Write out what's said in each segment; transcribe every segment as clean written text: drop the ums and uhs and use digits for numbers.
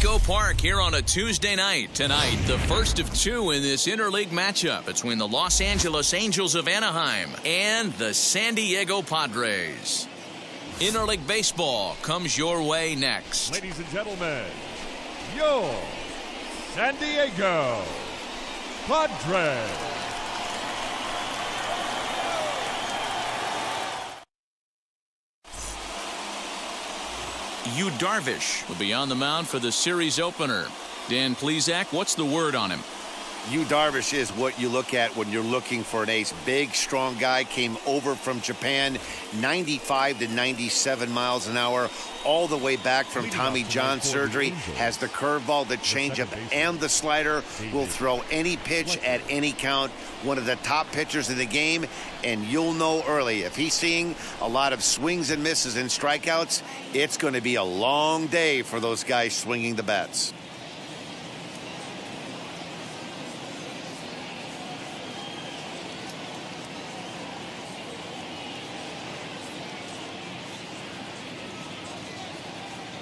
Petco Park here on a Tuesday night. Tonight, the first of two in this interleague matchup between the Los Angeles Angels of Anaheim and the San Diego Padres. Interleague baseball comes your way next. Ladies and gentlemen, your San Diego Padres. Yu Darvish will be on the mound for the series opener. Dan Plesac, what's the word on him? Yu Darvish is what you look at when you're looking for an ace. Big, strong guy, came over from Japan, 95 to 97 miles an hour, all the way back from Tommy John surgery. Has the curveball, the changeup, and the slider. Will throw any pitch at any count. One of the top pitchers in the game, and you'll know early. If he's seeing a lot of swings and misses and strikeouts, it's going to be a long day for those guys swinging the bats.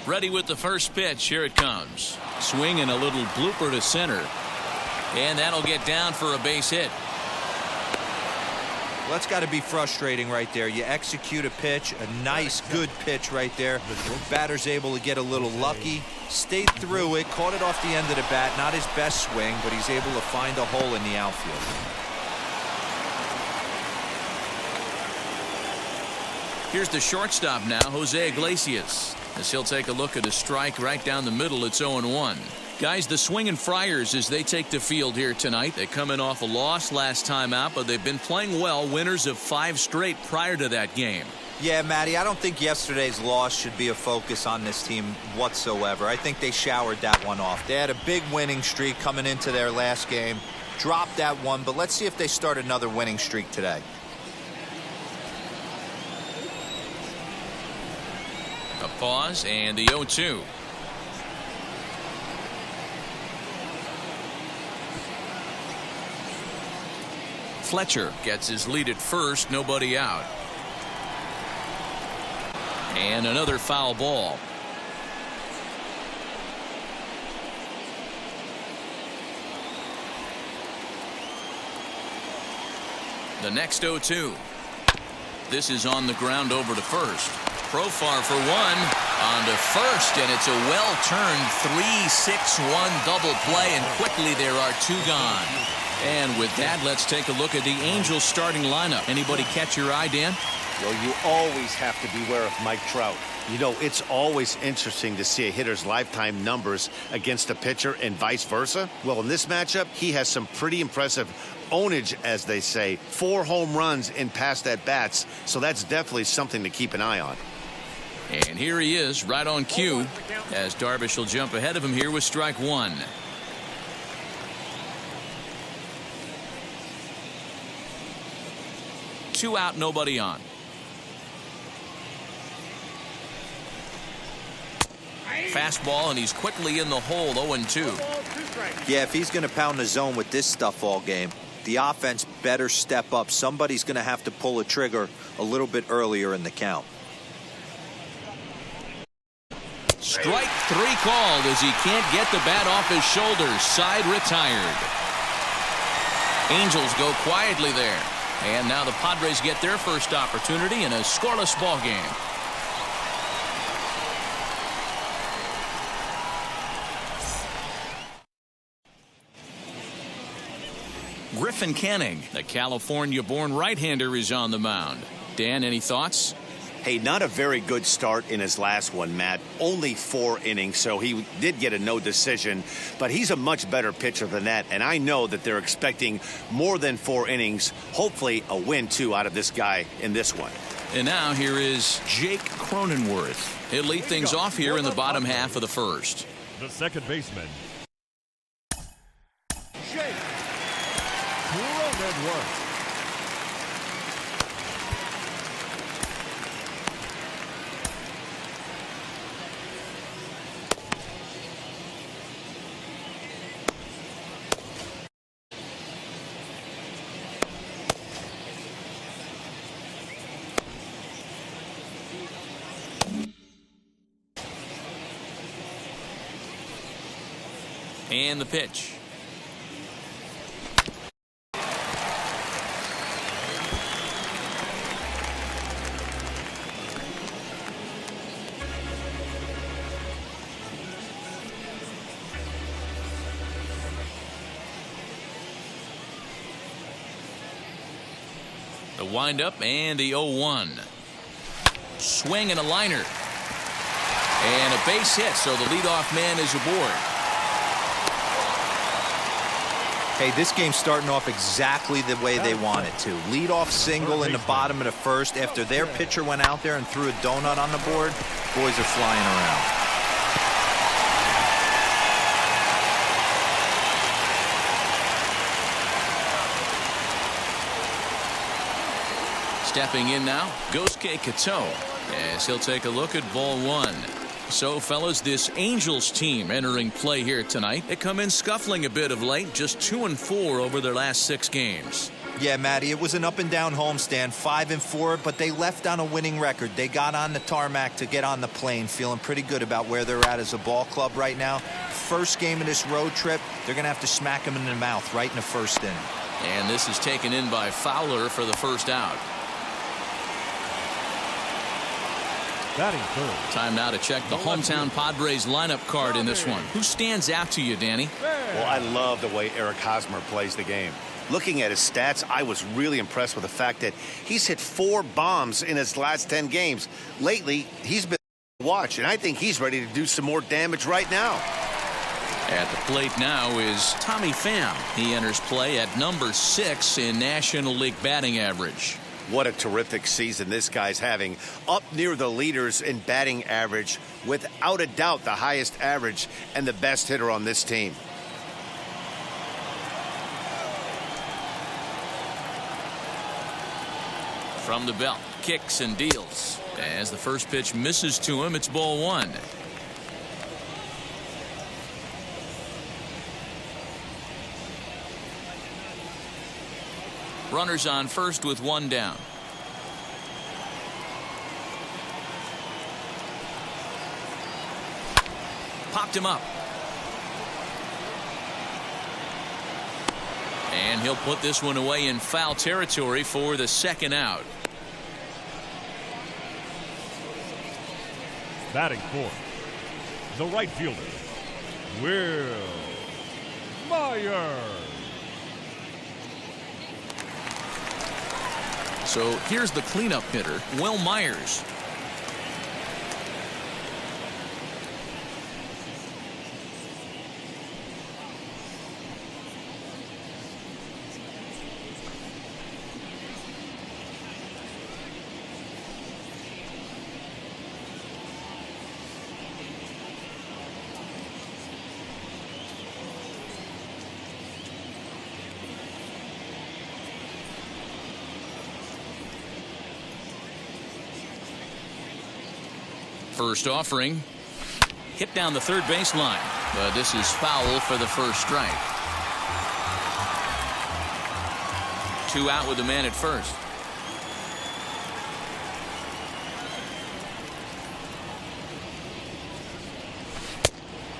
Ready with the first pitch. Here it comes. Swing and a little blooper to center. And that'll get down for a base hit. Well, that's got to be frustrating right there. You execute a pitch, a nice, good pitch right there. Batter's able to get a little lucky. Stayed through it, caught it off the end of the bat. Not his best swing, but he's able to find a hole in the outfield. Here's the shortstop now, Jose Iglesias. As he'll take a look at a strike right down the middle. It's 0-1. Guys, the swinging Friars as they take the field here tonight. They come in off a loss last time out, but they've been playing well. Winners of 5 straight prior to that game. Yeah, Matty, I don't think yesterday's loss should be a focus on this team whatsoever. I think they showered that one off. They had a big winning streak coming into their last game. Dropped that one, but let's see if they start another winning streak today. A pause and the 0-2. Fletcher gets his lead at first, nobody out. And another foul ball. The next 0-2. This is on the ground over to first. Profar for one on to first, and it's a well-turned 3-6-1 double play, and quickly there are 2 gone. And with that, let's take a look at the Angels starting lineup. Anybody catch your eye, Dan? Well, you always have to beware of Mike Trout. You know, it's always interesting to see a hitter's lifetime numbers against a pitcher and vice versa. Well, in this matchup, he has some pretty impressive ownage, as they say. 4 home runs in past at-bats, so that's definitely something to keep an eye on. And here he is, right on cue, as Darvish will jump ahead of him here with strike 1. Two out, nobody on. Fastball, and he's quickly in the hole, 0-2. Yeah, if he's going to pound the zone with this stuff all game, the offense better step up. Somebody's going to have to pull a trigger a little bit earlier in the count. Strike 3 called as he can't get the bat off his shoulders. Side retired. Angels go quietly there. And now the Padres get their first opportunity in a scoreless ball game. Griffin Canning, the California-born right-hander, is on the mound. Dan, any thoughts? Hey, not a very good start in his last one, Matt. Only 4 innings, so he did get a no decision. But he's a much better pitcher than that, and I know that they're expecting more than 4 innings. Hopefully a win, too, out of this guy in this one. And now here is Jake Cronenworth. He'll lead things off here in the bottom half of the first. The second baseman, Jake Cronenworth. And the pitch. The windup and the 0-1. Swing and a liner. And a base hit, so the leadoff man is aboard. Hey, this game's starting off exactly the way they want it to. Leadoff single in the bottom of the first after their pitcher went out there and threw a donut on the board. Boys are flying around. Stepping in now, Gosuke Kato, as he'll take a look at ball one. So, fellas, this Angels team entering play here tonight. They come in scuffling a bit of late, just 2-4 over their last 6 games. Yeah, Matty, it was an up-and-down homestand, 5-4, but they left on a winning record. They got on the tarmac to get on the plane, feeling pretty good about where they're at as a ball club right now. First game of this road trip, they're going to have to smack them in the mouth right in the first inning. And this is taken in by Fowler for the first out. Batting third. Time now to check the hometown Padres lineup card in this one. Who stands out to you, Danny? Well, I love the way Eric Hosmer plays the game. Looking at his stats, I was really impressed with the fact that he's hit 4 bombs in his last 10 games. Lately, he's been watch, and I think he's ready to do some more damage right now. At the plate now is Tommy Pham. He enters play at number 6 in National League batting average. What a terrific season this guy's having. Up near the leaders in batting average, without a doubt the highest average and the best hitter on this team. From the belt, kicks and deals. As the first pitch misses to him, it's ball one. Runners on first with 1 down. Popped him up. And he'll put this one away in foul territory for the second out. Batting fourth, the right fielder, Will Myers. So here's the cleanup hitter, Will Myers. First offering, hit down the third baseline, but this is foul for the first strike. 2 out with the man at first.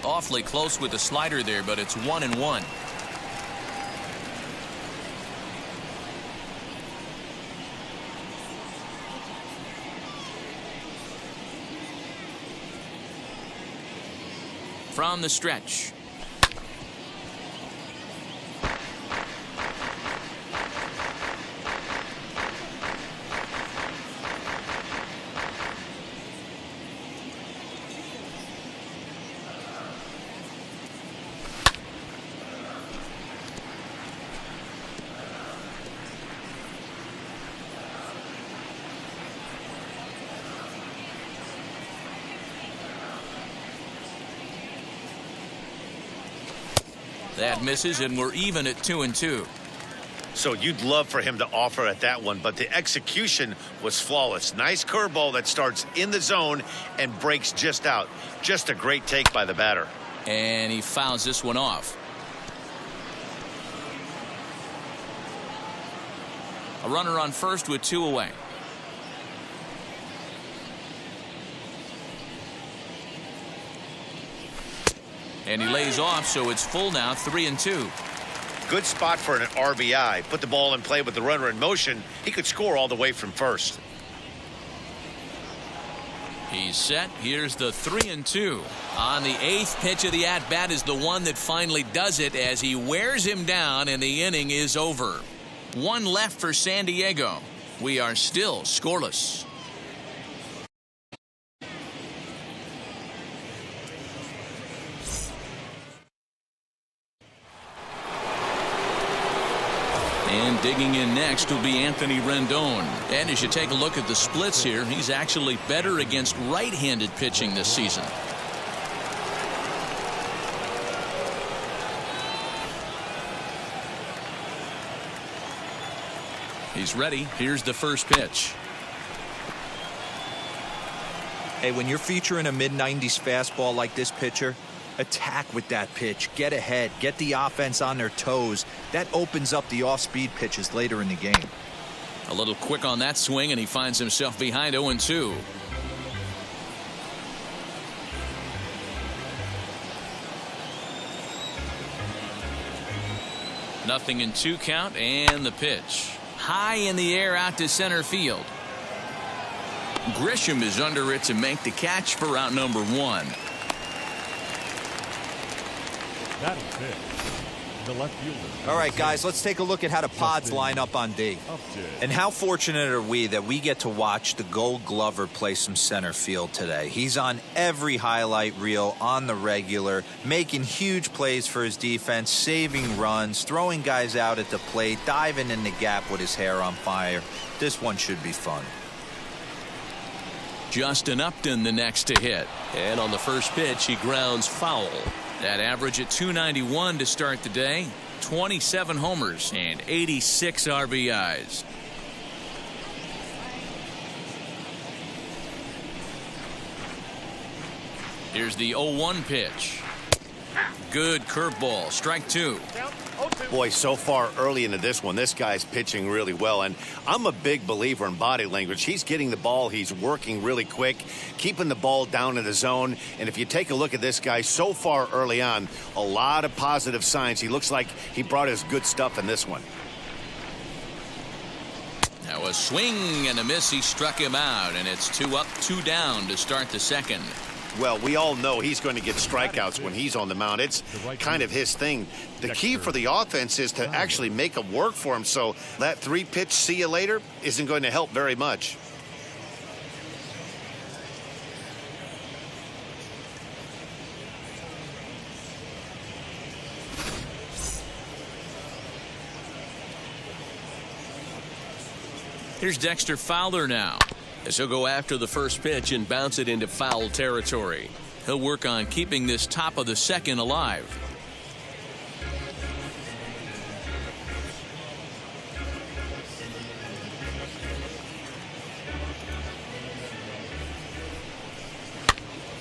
Awfully close with the slider there, but it's 1-1. From the stretch. That misses, and we're even at 2-2. So you'd love for him to offer at that one, but the execution was flawless. Nice curveball that starts in the zone and breaks just out. Just a great take by the batter. And he fouls this one off. A runner on first with 2 away. And he lays off, so it's full now, 3-2. Good spot for an RBI. Put the ball in play with the runner in motion. He could score all the way from first. He's set. Here's the 3-2. On the 8th pitch of the at-bat is the one that finally does it as he wears him down, and the inning is over. One left for San Diego. We are still scoreless. And digging in next will be Anthony Rendon. And as you take a look at the splits here, he's actually better against right-handed pitching this season. He's ready. Here's the first pitch. Hey, when you're featuring a mid-90s fastball like this pitcher, attack with that pitch. Get ahead. Get the offense on their toes. That opens up the off-speed pitches later in the game. A little quick on that swing, and he finds himself behind 0-2. Nothing in 2 count, and the pitch. High in the air out to center field. Grisham is under it to make the catch for out number 1. Batting fifth, the left fielder. All right, guys, let's take a look at how the Pods line up on D. And how fortunate are we that we get to watch the Gold Glover play some center field today. He's on every highlight reel on the regular, making huge plays for his defense, saving runs, throwing guys out at the plate, diving in the gap with his hair on fire. This one should be fun. Justin Upton the next to hit. And on the first pitch, he grounds foul. That average at 291 to start the day. 27 homers and 86 RBIs. Here's the 0-1 pitch. Good curveball. Strike 2. Boy, so far early into this one, this guy's pitching really well, and I'm a big believer in body language. He's getting the ball, he's working really quick, keeping the ball down in the zone, and if you take a look at this guy so far early on, a lot of positive signs. He looks like he brought his good stuff in this one. Now a swing and a miss. He struck him out, and it's 2 up, 2 down to start the second. Well, we all know he's going to get strikeouts when he's on the mound. It's kind of his thing. The key for the offense is to actually make them work for him, so that 3-pitch see you later isn't going to help very much. Here's Dexter Fowler now, as he'll go after the first pitch and bounce it into foul territory. He'll work on keeping this top of the second alive.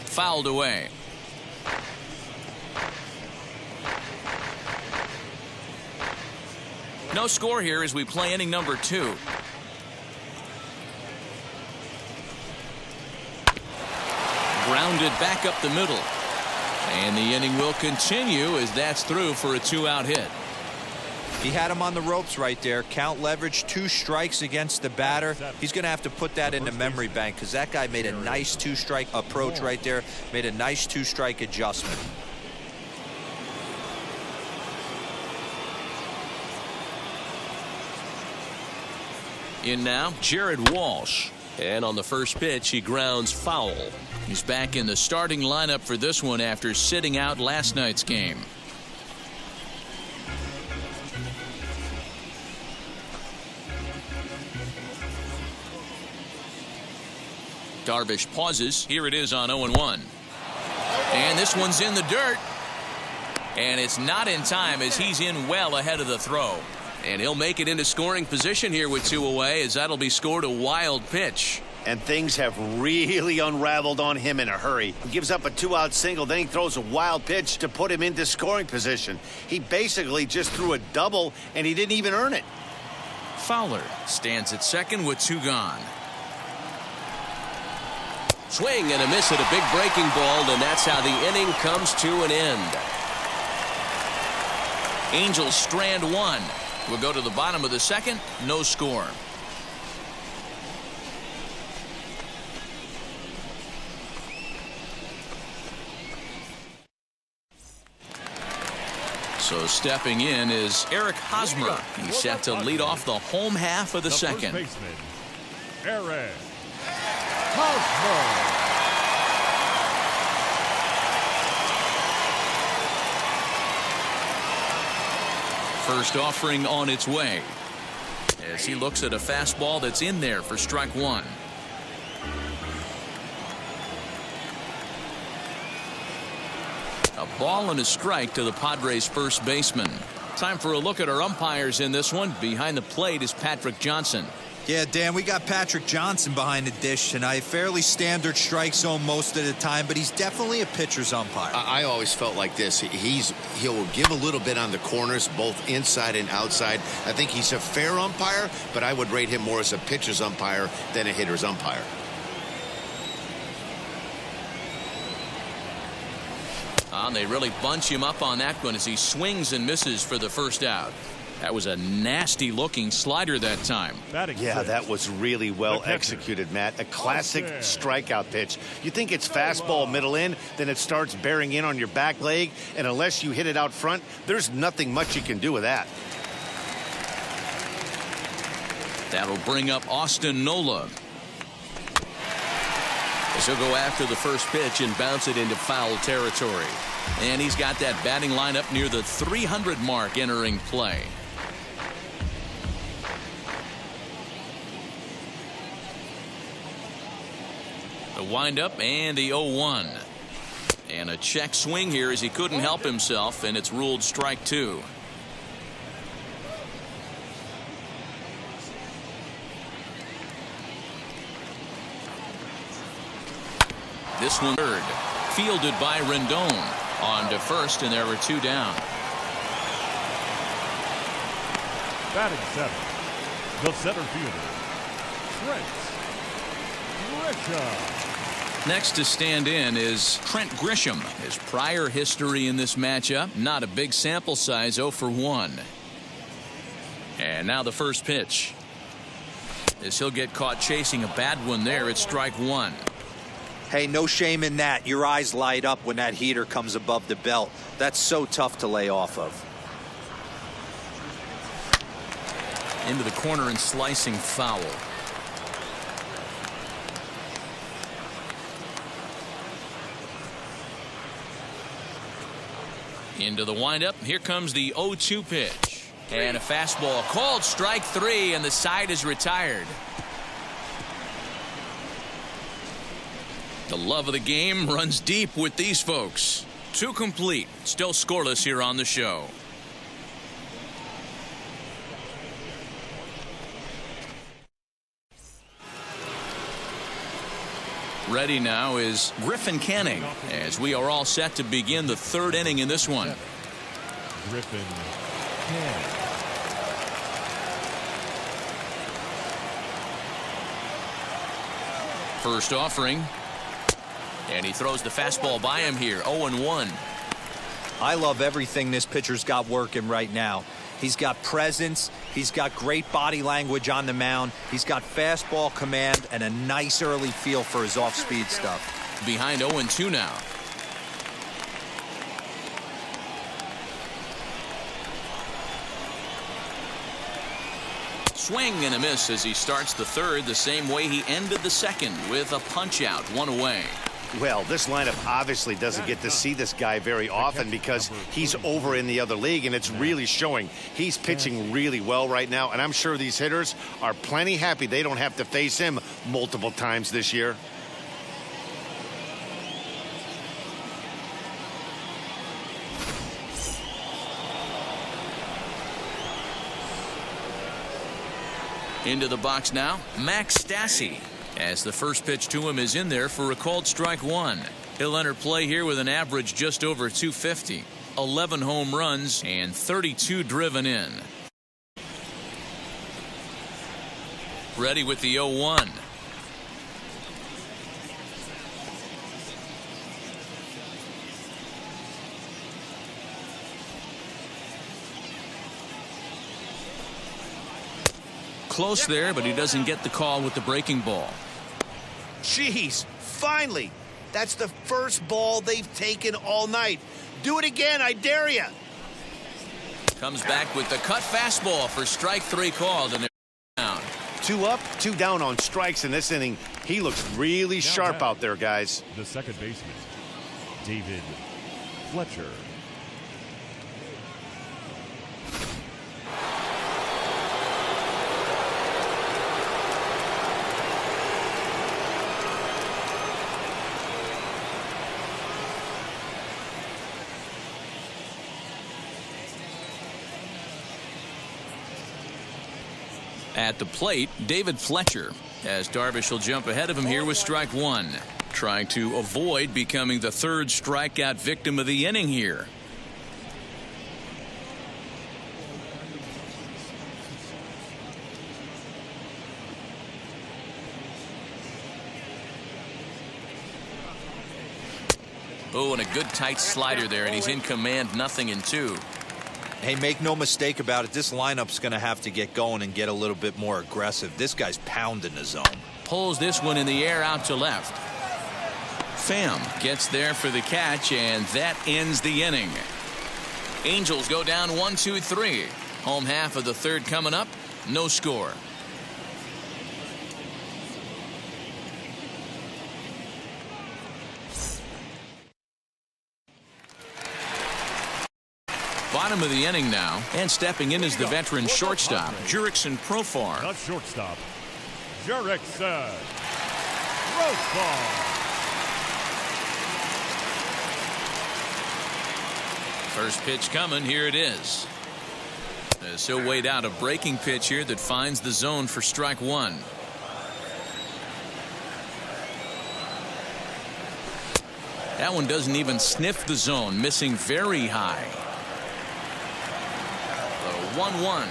Fouled away. No score here as we play inning number 2. Grounded back up the middle. And the inning will continue as that's through for a 2-out hit. He had him on the ropes right there. Count leverage, 2 strikes against the batter. He's going to have to put that in the memory bank because that guy made a nice 2-strike approach right there. Made a nice 2-strike adjustment. In now, Jared Walsh. And on the first pitch, he grounds foul. He's back in the starting lineup for this one after sitting out last night's game. Darvish pauses. Here it is on 0-1. And this one's in the dirt. And it's not in time as he's in well ahead of the throw. And he'll make it into scoring position here with 2 away as that'll be scored a wild pitch. And things have really unraveled on him in a hurry. He gives up a 2-out single, then he throws a wild pitch to put him into scoring position. He basically just threw a double, and he didn't even earn it. Fowler stands at second with 2 gone. Swing and a miss at a big breaking ball, and that's how the inning comes to an end. Angels strand one. We'll go to the bottom of the second. No score. So stepping in is Eric Hosmer. He's set to lead off the home half of the second. First baseman, Eric Hosmer. First offering on its way as he looks at a fastball that's in there for strike one. A ball and a strike to the Padres first baseman. Time for a look at our umpires in this one. Behind the plate is Patrick Johnson. Yeah, Dan, we got Patrick Johnson behind the dish tonight. Fairly standard strike zone most of the time, but he's definitely a pitcher's umpire. I always felt like this. He'll give a little bit on the corners, both inside and outside. I think he's a fair umpire, but I would rate him more as a pitcher's umpire than a hitter's umpire. They really bunch him up on that one as he swings and misses for the first out. That was a nasty looking slider that time. Yeah, that was really well executed, Matt. A classic strikeout pitch. You think it's fastball middle in, then it starts bearing in on your back leg, and unless you hit it out front, there's nothing much you can do with that. That'll bring up Austin Nola. As he'll go after the first pitch and bounce it into foul territory. And he's got that batting lineup near the 300 mark entering play. The windup and the 0-1. And a check swing here as he couldn't help himself, and it's ruled strike two. This one third. Fielded by Rendon. On to first, and there were two down. Batting seventh, the center fielder, Trent Grisham. Next to stand in is Trent Grisham. His prior history in this matchup, not a big sample size, 0 for 1. And now the first pitch. As he'll get caught chasing a bad one there, it's strike one. Hey, no shame in that. Your eyes light up when that heater comes above the belt. That's so tough to lay off of. Into the corner and slicing foul. Into the windup. Here comes the 0-2 pitch. And a fastball called strike three, and the side is retired. The love of the game runs deep with these folks. Two complete. Still scoreless here on the show. Ready now is Griffin Canning as we are all set to begin the third inning in this one. Griffin Canning. First offering. And he throws the fastball by him here. 0-1. I love everything this pitcher's got working right now. He's got presence. He's got great body language on the mound. He's got fastball command and a nice early feel for his off-speed stuff. Behind 0-2 now. Swing and a miss as he starts the third the same way he ended the second with a punch out, one away. Well, this lineup obviously doesn't get to see this guy very often because he's over in the other league, and it's really showing. He's pitching really well right now, and I'm sure these hitters are plenty happy they don't have to face him multiple times this year. Into the box now, Max Stassi. As the first pitch to him is in there for a called strike one. He'll enter play here with an average just over 250. 11 home runs and 32 driven in. Ready with the 0-1. close there, but he doesn't get the call with the breaking ball. Jeez, finally. That's the first ball they've taken all night. Do it again, I dare you. Comes back with the cut fastball for strike 3 called, and they're down. 2 up, 2 down on strikes in this inning. He looks really sharp out there, guys. The second baseman, David Fletcher. At the plate, David Fletcher, as Darvish will jump ahead of him here with strike 1. Trying to avoid becoming the 3rd strikeout victim of the inning here. Oh, and a good tight slider there, and he's in command, 0-2. Hey, make no mistake about it. This lineup's going to have to get going and get a little bit more aggressive. This guy's pounding the zone. Pulls this one in the air out to left. Pham gets there for the catch, and that ends the inning. Angels go down 1-2-3. Home half of the 3rd coming up. No score. Bottom of the inning now, and stepping in is the veteran shortstop, Jurickson Profar. The shortstop, Jurickson Profar. First pitch coming, here it is. As he'll wait out a breaking pitch here that finds the zone for strike 1. That one doesn't even sniff the zone, missing very high. 1-1.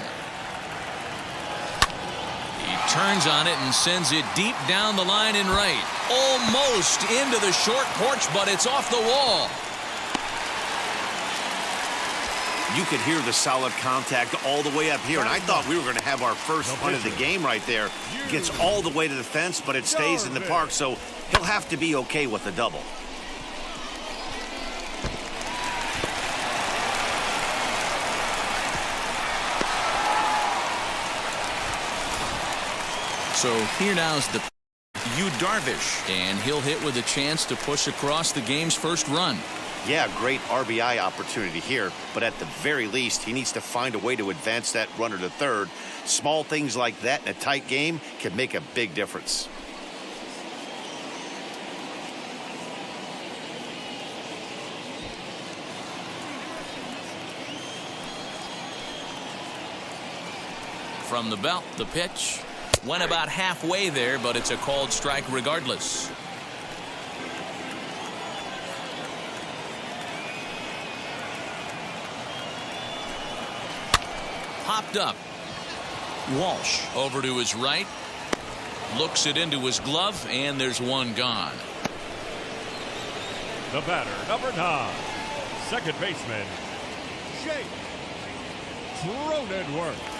He turns on it and sends it deep down the line and right. Almost into the short porch, but it's off the wall. You could hear the solid contact all the way up here, and I thought we were going to have our first punt of the game right there. Gets all the way to the fence, but it stays in the park, so he'll have to be okay with a double. So here now's the Darvish, and he'll hit with a chance to push across the game's first run. Yeah, great RBI opportunity here, but at the very least, he needs to find a way to advance that runner to 3rd. Small things like that in a tight game can make a big difference. From the belt, the pitch. Went about halfway there, but it's a called strike regardless. Popped up. Walsh over to his right. Looks it into his glove, and there's one gone. The batter, number 9, second baseman, Jake Cronenworth.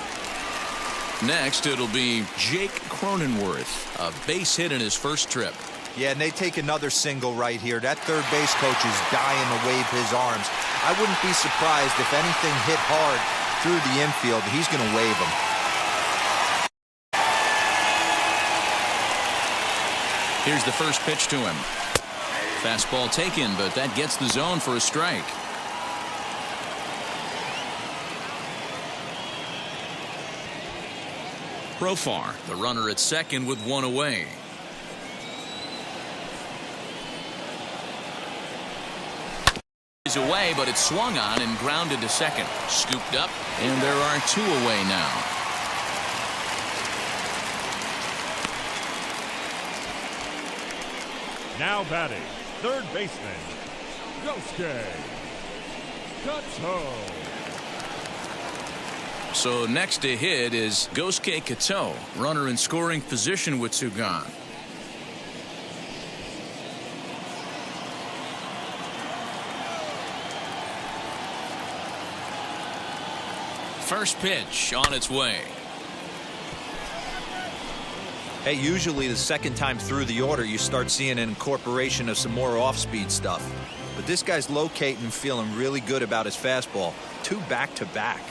Next, it'll be Jake Cronenworth, a base hit in his first trip. Yeah, and they take another single right here. That third base coach is dying to wave his arms. I wouldn't be surprised if anything hit hard through the infield. He's going to wave them. Here's the first pitch to him. Fastball taken, but that gets the zone for a strike. Profar, the runner at second with one away. Is away, but it's swung on and grounded to second. Scooped up, and there are 2 away now. Now batting, third baseman, Yosuke Kato. So next to hit is Yosuke Kato, runner in scoring position with 2 gone. First pitch on its way. Hey, usually the second time through the order, you start seeing an incorporation of some more off-speed stuff. But this guy's locating and feeling really good about his fastball. 2 back-to-back.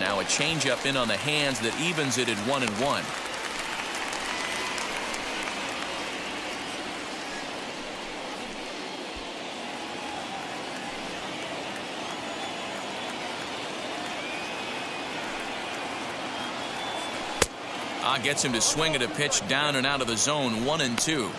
Now a changeup in on the hands that evens it at 1-1. Gets him to swing at a pitch down and out of the zone. 1-2.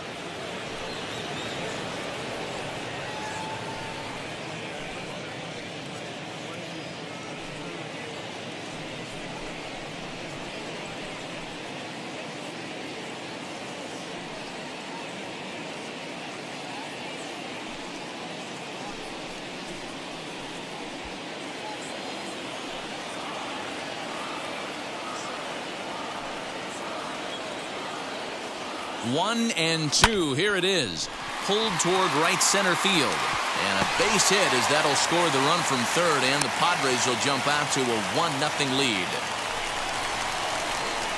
One and two. Here it is. Pulled toward right center field. And a base hit as that'll score the run from third, and the Padres will jump out to a 1-0 lead.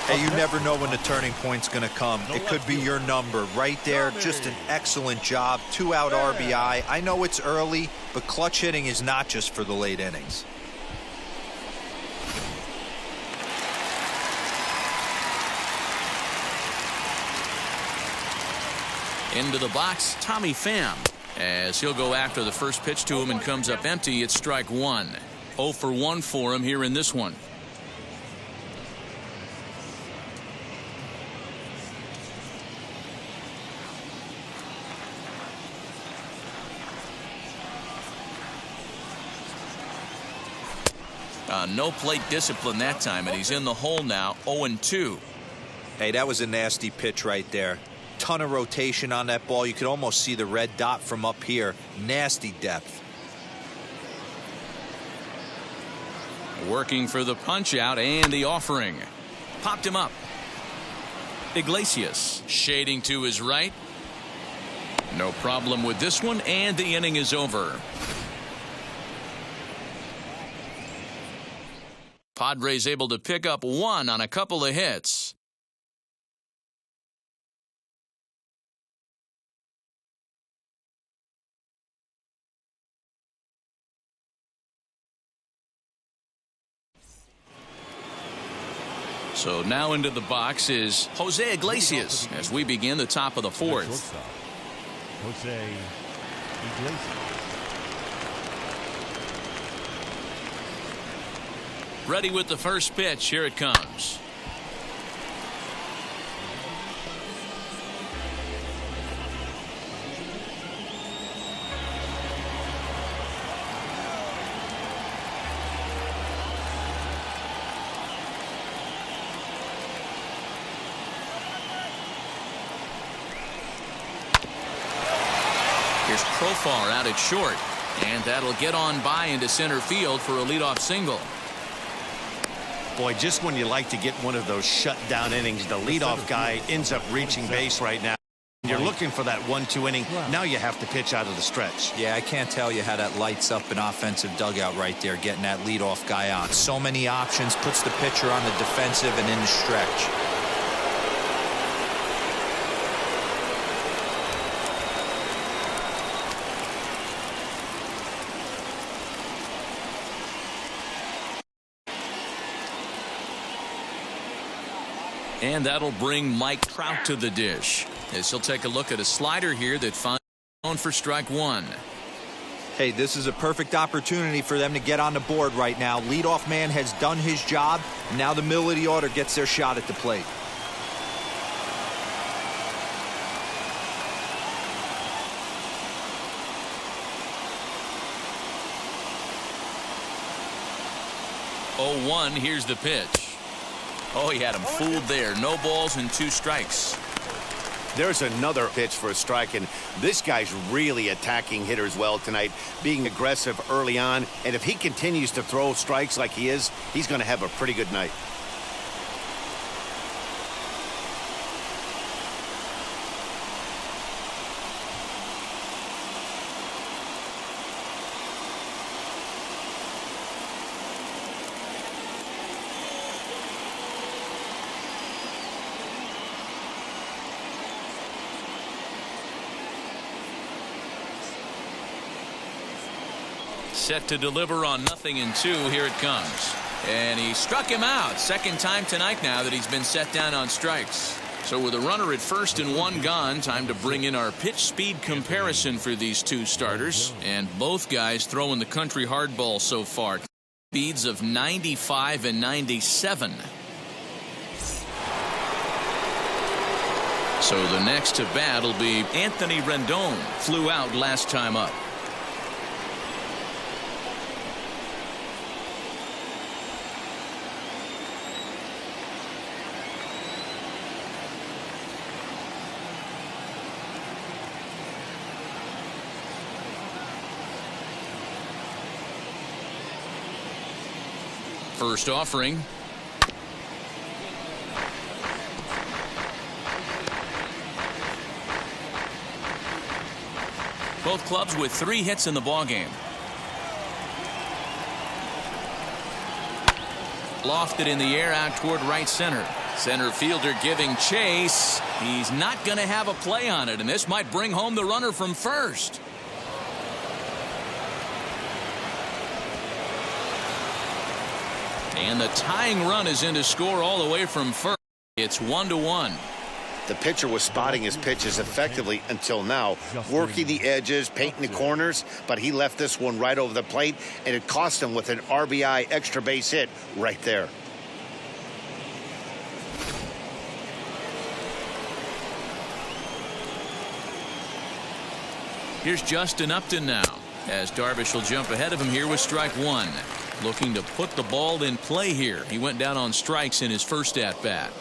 Hey, you never know when the turning point's going to come. It could be your number right there. Just an excellent job. 2-out RBI. I know it's early, but clutch hitting is not just for the late innings. Into the box, Tommy Pham, as he'll go after the first pitch to him and comes up empty. It's strike one. 0 for 1 for him here in this one. No plate discipline that time, and he's in the hole now. 0-2. Hey, that was a nasty pitch right there. Ton of rotation on that ball. You could almost see the red dot from up here. Nasty depth. Working for the punch out and the offering. Popped him up. Iglesias shading to his right. No problem with this one, and the inning is over. Padres able to pick up 1 on a couple of hits. So now into the box is Jose Iglesias as we begin the top of the fourth. Jose Iglesias. Ready with the first pitch. Here it comes. Here's Profar out at short, and that'll get on by into center field for a leadoff single. Boy, just when you like to get one of those shutdown innings, the leadoff guy ends up reaching base right now. You're looking for that 1-2 inning. Now you have to pitch out of the stretch. Yeah, I can't tell you how that lights up an offensive dugout right there, getting that leadoff guy on. So many options, puts the pitcher on the defensive and in the stretch. And that'll bring Mike Trout to the dish, as he'll take a look at a slider here that finds on for strike one. Hey, this is a perfect opportunity for them to get on the board right now. Leadoff man has done his job, and now the middle of the order gets their shot at the plate. Oh, 1, here's the pitch. Oh, he had him fooled there. No balls and 2 strikes. There's another pitch for a strike, and this guy's really attacking hitters well tonight, being aggressive early on. And if he continues to throw strikes like he is, he's going to have a pretty good night. Set to deliver on 0-2. Here it comes. And he struck him out. Second time tonight now that he's been set down on strikes. So with a runner at first and one gone, time to bring in our pitch speed comparison for these two starters. And both guys throwing the country hardball so far. Speeds of 95 and 97. So the next to bat will be Anthony Rendon. Flew out last time up. First offering. Both clubs with 3 hits in the ballgame. Lofted in the air out toward right center. Center fielder giving chase. He's not going to have a play on it, and this might bring home the runner from first. And the tying run is in to score all the way from first. It's 1-1. The pitcher was spotting his pitches effectively until now, working the edges, painting the corners, but he left this one right over the plate, and it cost him with an RBI extra base hit right there. Here's Justin Upton now, as Darvish will jump ahead of him here with strike one. Looking to put the ball in play here. He went down on strikes in his first at bat.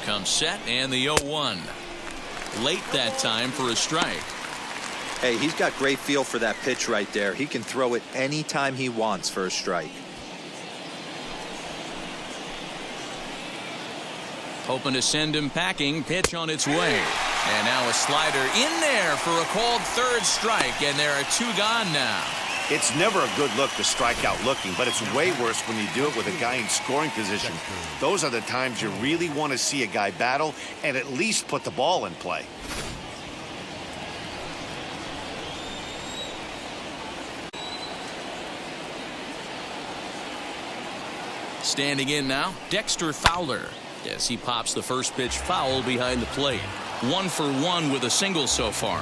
Comes set and the 0-1. Late that time for a strike. Hey, he's got great feel for that pitch right there. He can throw it anytime he wants for a strike. Hoping to send him packing. Pitch on its way. And now a slider in there for a called third strike, and there are 2 gone now. It's never a good look to strike out looking, but it's way worse when you do it with a guy in scoring position. Those are the times you really want to see a guy battle and at least put the ball in play. Standing in now, Dexter Fowler. As he pops the first pitch foul behind the plate. 1 for 1 with a single so far.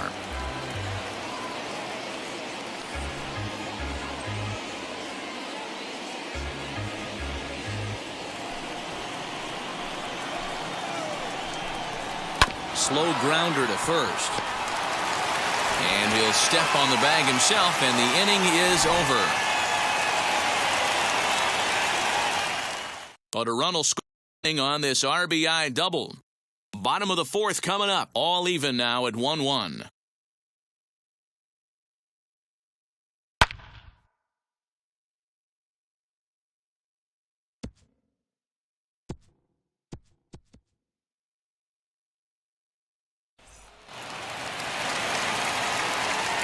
Slow grounder to first. And he'll step on the bag himself, and the inning is over. But a run will score on this RBI double. Bottom of the 4th coming up. All even now at 1-1.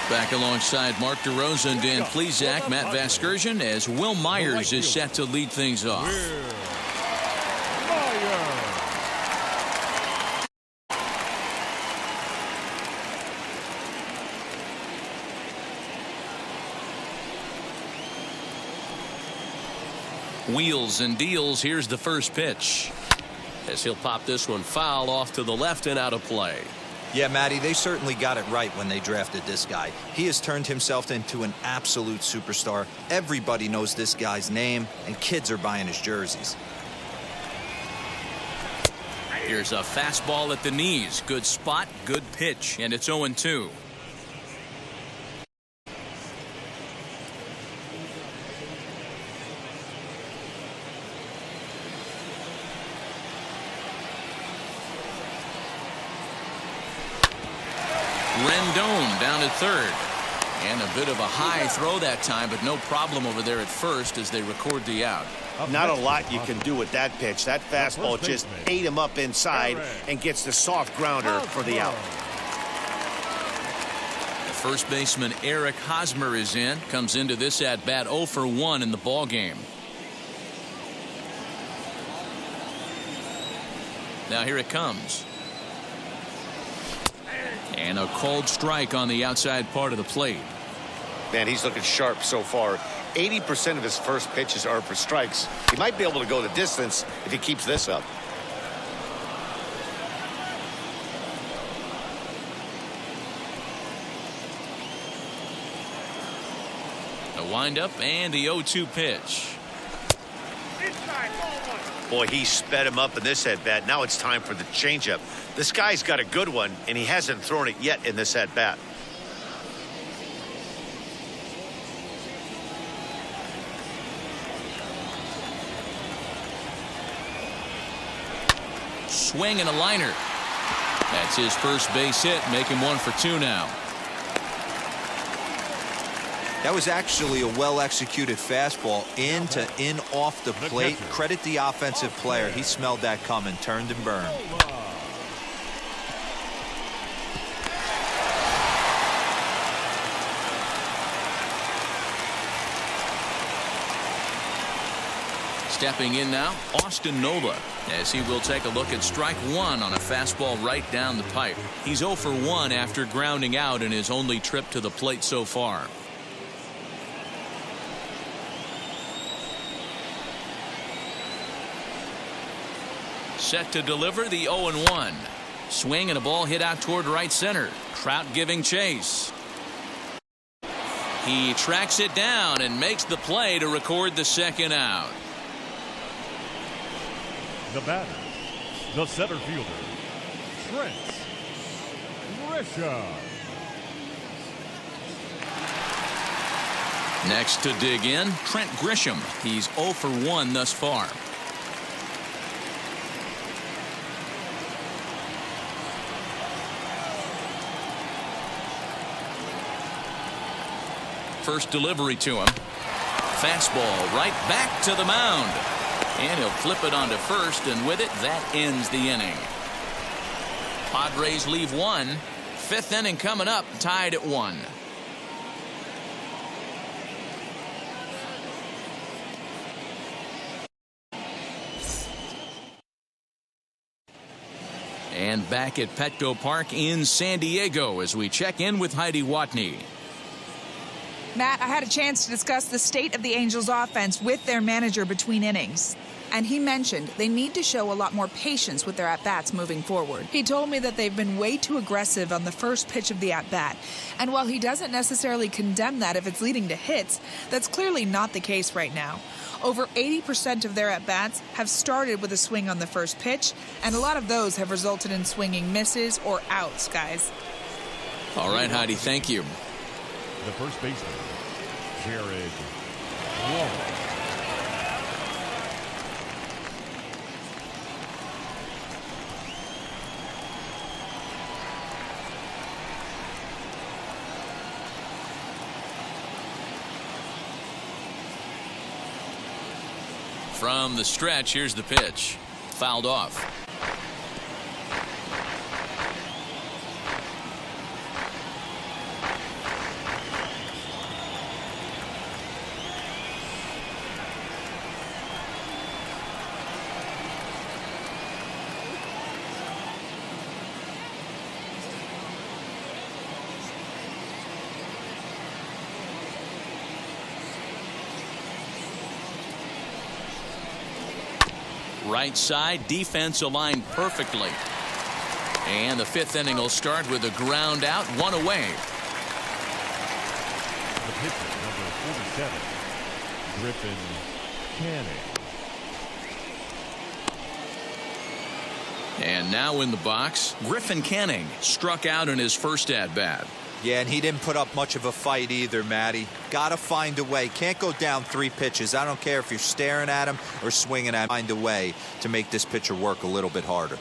Back alongside Mark DeRosa, Dan Plesac, Matt Vasgersian, as Will Myers is set to lead things off. Wheels and deals. Here's the first pitch. As he'll pop this one foul off to the left and out of play. Yeah, Matty, they certainly got it right when they drafted this guy. He has turned himself into an absolute superstar. Everybody knows this guy's name, and kids are buying his jerseys. Here's a fastball at the knees. Good spot, good pitch, and it's 0-2. Rendon down at third. And a bit of a high throw that time, but no problem over there at first as they record the out. Not a lot you can do with that pitch. That fastball just ate him up inside and gets the soft grounder for the out. The first baseman Eric Hosmer is in. Comes into this at bat 0 for 1 in the ball game. Now here it comes. And a called strike on the outside part of the plate. Man, he's looking sharp so far. 80% of his first pitches are for strikes. He might be able to go the distance if he keeps this up. A windup and the 0-2 pitch. Boy, he sped him up in this at-bat. Now it's time for the changeup. This guy's got a good one, and he hasn't thrown it yet in this at-bat. Swing and a liner. That's his first base hit, making 1 for 2 now. That was actually a well-executed fastball in off the plate. Credit the offensive player. He smelled that coming, turned and burned. Stepping in now, Austin Nola, as he will take a look at strike 1 on a fastball right down the pipe. He's 0 for 1 after grounding out in his only trip to the plate so far. Set to deliver the 0-1. Swing and a ball hit out toward right center. Trout giving chase. He tracks it down and makes the play to record the second out. The batter, the center fielder, Trent Grisham. Next to dig in, Trent Grisham. He's 0 for 1 thus far. First delivery to him. Fastball right back to the mound. And he'll flip it onto first, and with it, that ends the inning. Padres leave 1. 5th inning coming up, tied at 1. And back at Petco Park in San Diego as we check in with Heidi Watney. Matt, I had a chance to discuss the state of the Angels offense with their manager between innings. And he mentioned they need to show a lot more patience with their at-bats moving forward. He told me that they've been way too aggressive on the first pitch of the at-bat. And while he doesn't necessarily condemn that if it's leading to hits, that's clearly not the case right now. Over 80% of their at-bats have started with a swing on the first pitch, and a lot of those have resulted in swinging misses or outs, guys. All right, Heidi, thank you. The first baseman, Jared Walsh. From the stretch, here's the pitch. Fouled off. Right side, defense aligned perfectly. And the 5th inning will start with a ground out, 1 away. The pitcher, number 47, Griffin Canning. And now in the box, Griffin Canning struck out in his first at-bat. Yeah, and he didn't put up much of a fight either, Matty. Got to find a way. Can't go down 3 pitches. I don't care if you're staring at him or swinging at him. Find a way to make this pitcher work a little bit harder.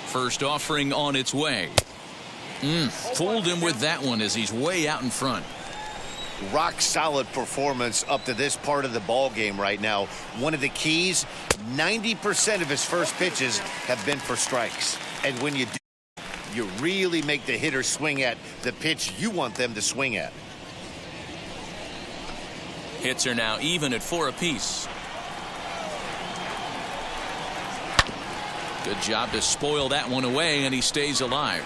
First offering on its way. Fooled him with that one as he's way out in front. Rock solid performance up to this part of the ball game right now. One of the keys, 90% of his first pitches have been for strikes. And when you do, you really make the hitter swing at the pitch you want them to swing at. Hits are now even at 4 apiece. Good job to spoil that one away, and he stays alive.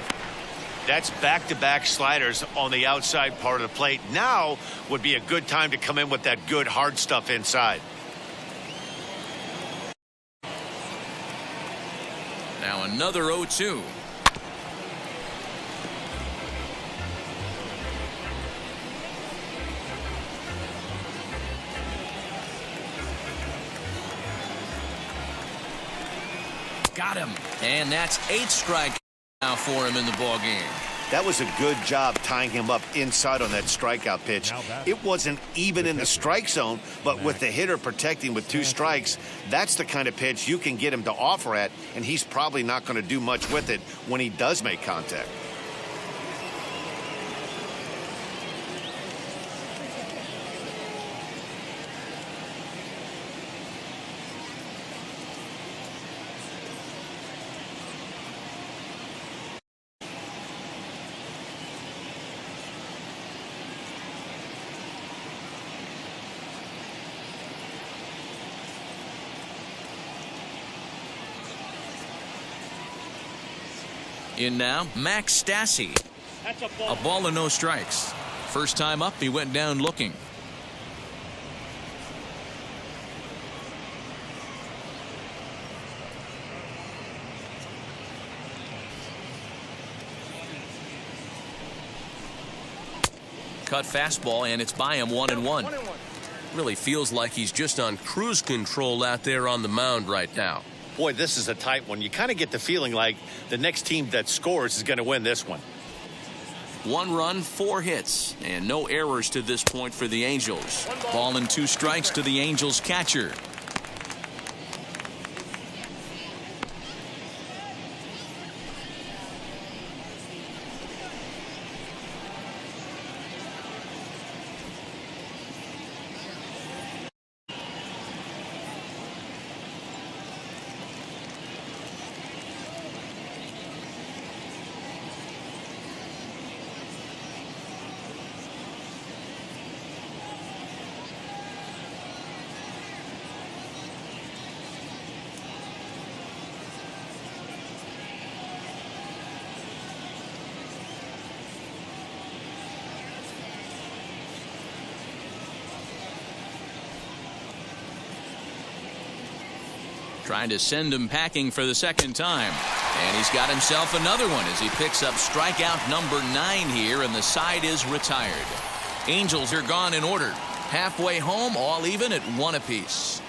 That's back-to-back sliders on the outside part of the plate. Now would be a good time to come in with that good hard stuff inside. Now another 0-2. Got him. And that's 8 strikes now for him in the ball game. That was a good job tying him up inside on that strikeout pitch. It wasn't even in the strike zone, but with the hitter protecting with 2 strikes, that's the kind of pitch you can get him to offer at, and he's probably not going to do much with it when he does make contact. In now, Max Stassi. A ball and no strikes. First time up, he went down looking. Cut fastball, and it's by him 1-1. Really feels like he's just on cruise control out there on the mound right now. Boy, this is a tight one. You kind of get the feeling like the next team that scores is going to win this one. 1 run, 4 hits, and no errors to this point for the Angels. Ball and 2 strikes to the Angels catcher. Trying to send him packing for the second time. And he's got himself another one as he picks up strikeout number 9 here, and the side is retired. Angels are gone in order. Halfway home, all even at 1 apiece.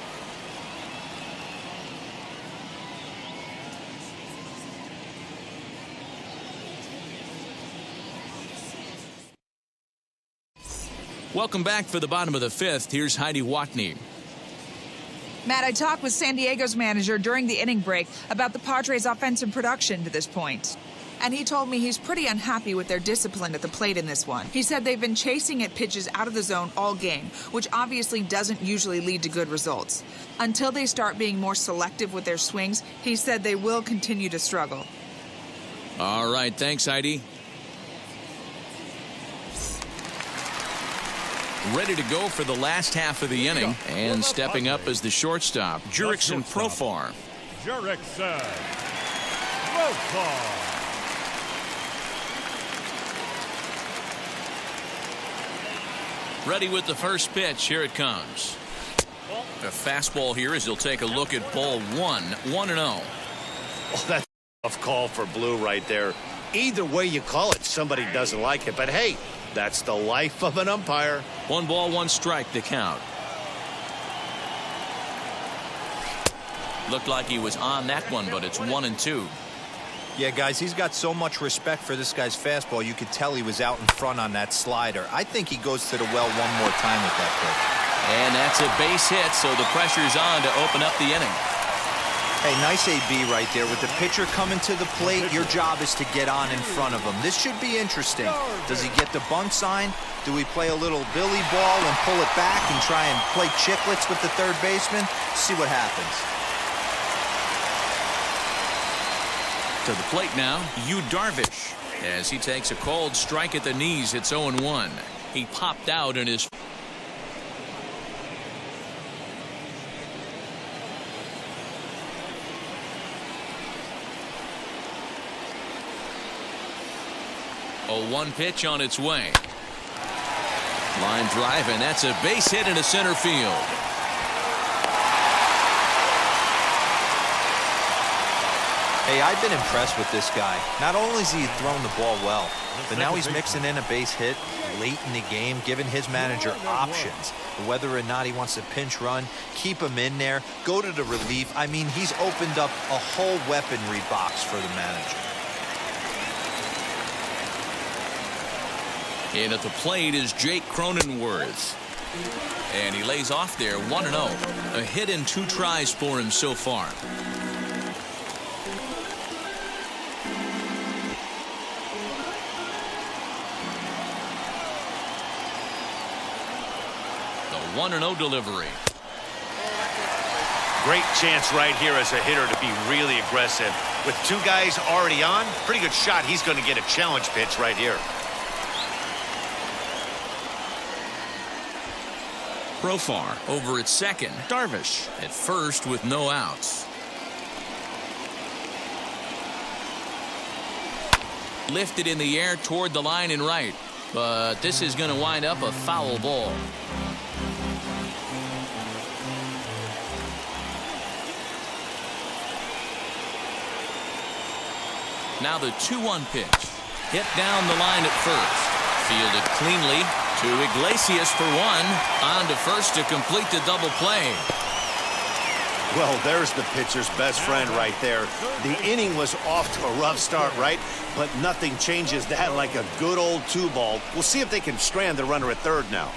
Welcome back for the bottom of the 5th. Here's Heidi Watney. Matt, I talked with San Diego's manager during the inning break about the Padres' offensive production to this point. And he told me he's pretty unhappy with their discipline at the plate in this one. He said they've been chasing at pitches out of the zone all game, which obviously doesn't usually lead to good results. Until they start being more selective with their swings, he said they will continue to struggle. All right, thanks, Heidi. Ready to go for the last half of the inning, and stepping up as the shortstop, Jurickson Profar. Jurickson Profar. Ready with the first pitch. Here it comes. A fastball here as he'll take a look at ball 1, 1-0. Oh, that's a tough call for Blue right there. Either way you call it, somebody doesn't like it. But hey, that's the life of an umpire. 1 ball, 1 strike, the count. Looked like he was on that one, but it's 1-2. Yeah, guys, he's got so much respect for this guy's fastball. You could tell he was out in front on that slider. I think he goes to the well one more time with that pitch. And that's a base hit, so the pressure's on to open up the inning. Hey, nice AB right there. With the pitcher coming to the plate, your job is to get on in front of him. This should be interesting. Does he get the bunt sign? Do we play a little Billy ball and pull it back and try and play chicklets with the third baseman? See what happens. To the plate now, Yu Darvish. As he takes a cold strike at the knees, it's 0-1. He popped out in his... 0-1 pitch on its way. Line drive, and that's a base hit into center field. Hey, I've been impressed with this guy. Not only has he thrown the ball well, but now he's mixing in a base hit late in the game, giving his manager options. Whether or not he wants to pinch run, keep him in there, go to the relief. I mean, he's opened up a whole weaponry box for the manager. In at the plate is Jake Cronenworth. And he lays off there 1-0. A hit and 2 tries for him so far. The 1-0 delivery. Great chance right here as a hitter to be really aggressive. With 2 guys already on, pretty good shot. He's going to get a challenge pitch right here. Profar over at second. Darvish at first with no outs. Lifted in the air toward the line and right. But this is going to wind up a foul ball. Now the 2-1 pitch. Hit down the line at first. Fielded cleanly to Iglesias for 1. On to first to complete the double play. Well, there's the pitcher's best friend right there. The inning was off to a rough start, right? But nothing changes that like a good old 2-ball. We'll see if they can strand the runner at third now.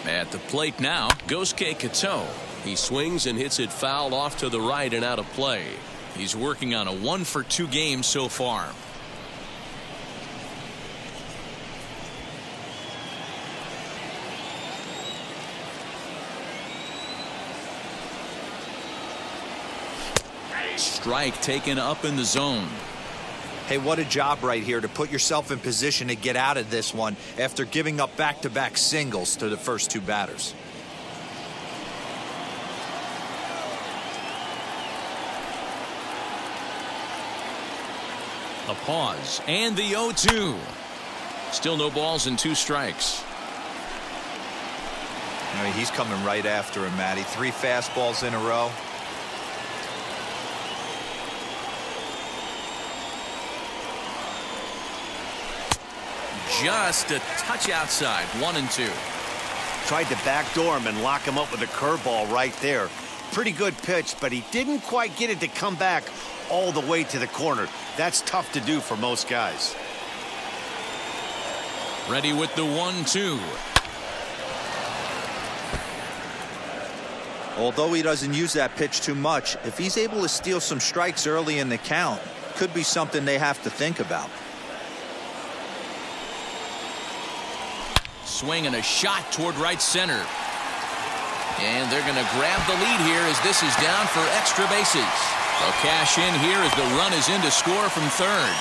At the plate now, Gosuke Kato. He swings and hits it foul off to the right and out of play. He's working on a 1-for-2 game so far. Strike taken up in the zone. Hey, what a job right here to put yourself in position to get out of this one after giving up back-to-back singles to the first 2 batters. A pause and the 0-2. Still no balls and 2 strikes. I mean, he's coming right after him, Matty. 3 fastballs in a row. Just a touch outside. 1-2. Tried to backdoor him and lock him up with a curveball right there. Pretty good pitch, but he didn't quite get it to come back all the way to the corner. That's tough to do for most guys. Ready with the 1-2. Although he doesn't use that pitch too much, if he's able to steal some strikes early in the count, could be something they have to think about. Swing and a shot toward right center. And they're going to grab the lead here as this is down for extra bases. They'll cash in here as the run is in to score from third.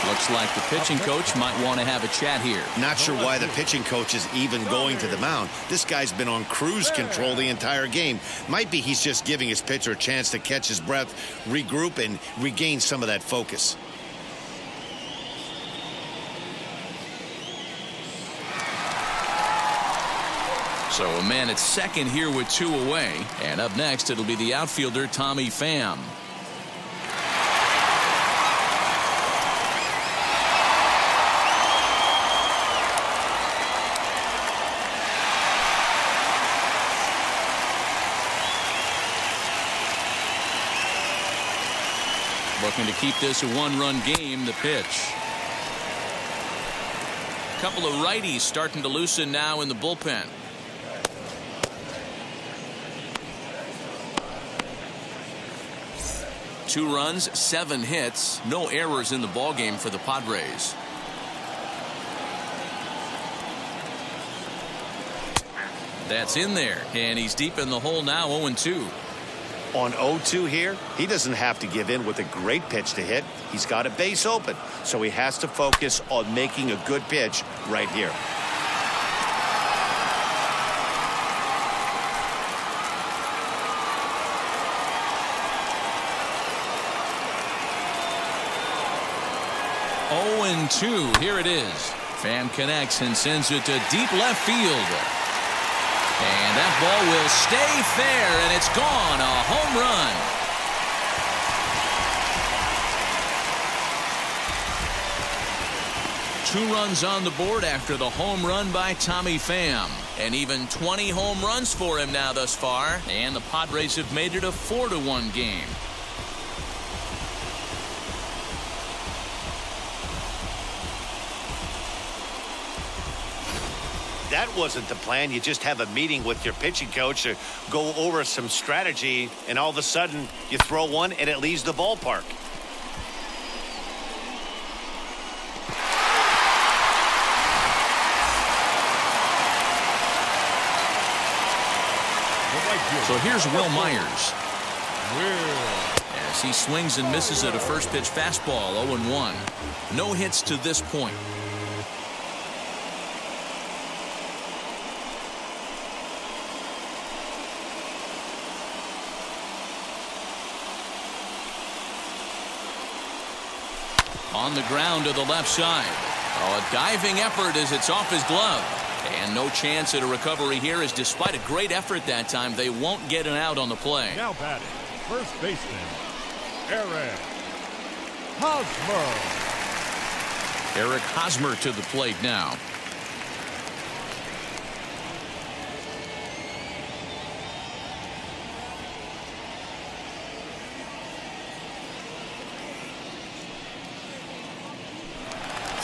Looks like the pitching coach might want to have a chat here. Not sure why the pitching coach is even going to the mound. This guy's been on cruise control the entire game. Might be he's just giving his pitcher a chance to catch his breath, regroup, and regain some of that focus. So a man at second here with 2 away. And up next, it'll be the outfielder, Tommy Pham. Looking to keep this a 1-run game. The pitch. A couple of righties starting to loosen now in the bullpen. 2 runs, 7 hits, no errors in the ballgame for the Padres. That's in there, and he's deep in the hole now, 0-2. On 0-2 here, he doesn't have to give in with a great pitch to hit. He's got a base open, so he has to focus on making a good pitch right here. And 2. Here it is. Pham connects and sends it to deep left field. And that ball will stay fair, and it's gone. A home run. Two runs on the board after the home run by Tommy Pham. And even 20 home runs for him now thus far. And the Padres have made it a 4-1 game. That wasn't the plan. You just have a meeting with your pitching coach to go over some strategy, and all of a sudden you throw one and it leaves the ballpark. So here's Will Myers. As he swings and misses at a first pitch fastball, 0-1. No hits to this point. On the ground to the left side. Oh, a diving effort as it's off his glove. And no chance at a recovery here, as despite a great effort that time, they won't get an out on the play. Now batting, first baseman, Eric Hosmer. Eric Hosmer to the plate now.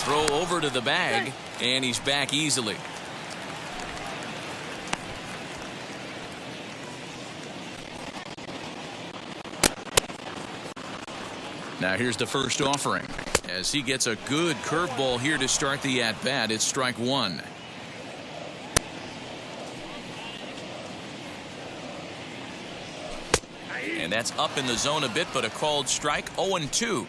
Throw over to the bag, and he's back easily. Now here's the first offering. As he gets a good curveball here to start the at-bat, it's strike one. And that's up in the zone a bit, but a called strike, 0-2.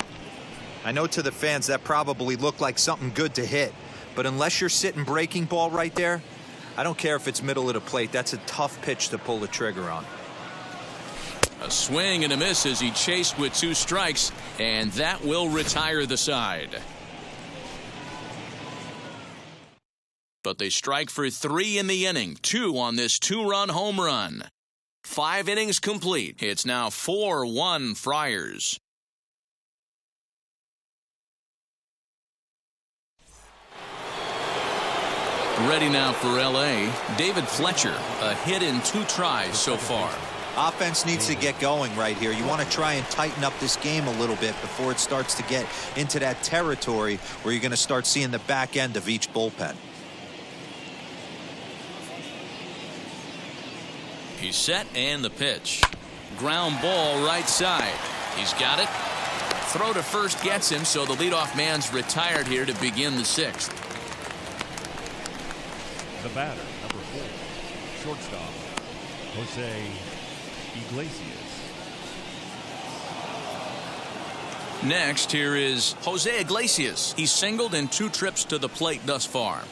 I know to the fans that probably looked like something good to hit, but unless you're sitting breaking ball right there, I don't care if it's middle of the plate. That's a tough pitch to pull the trigger on. A swing and a miss as he chased with 2 strikes, and that will retire the side. But they strike for 3 in the inning, 2 on this 2-run home run. 5 innings complete. It's now 4-1 Friars. Ready now for L.A., David Fletcher, a hit in 2 tries so far. Offense needs to get going right here. You want to try and tighten up this game a little bit before it starts to get into that territory where you're going to start seeing the back end of each bullpen. He's set, and the pitch. Ground ball right side. He's got it. Throw to first gets him, so the leadoff man's retired here to begin the 6th. The batter, number 4, shortstop, Jose Iglesias. Next, here is Jose Iglesias. He's singled in 2 trips to the plate thus far.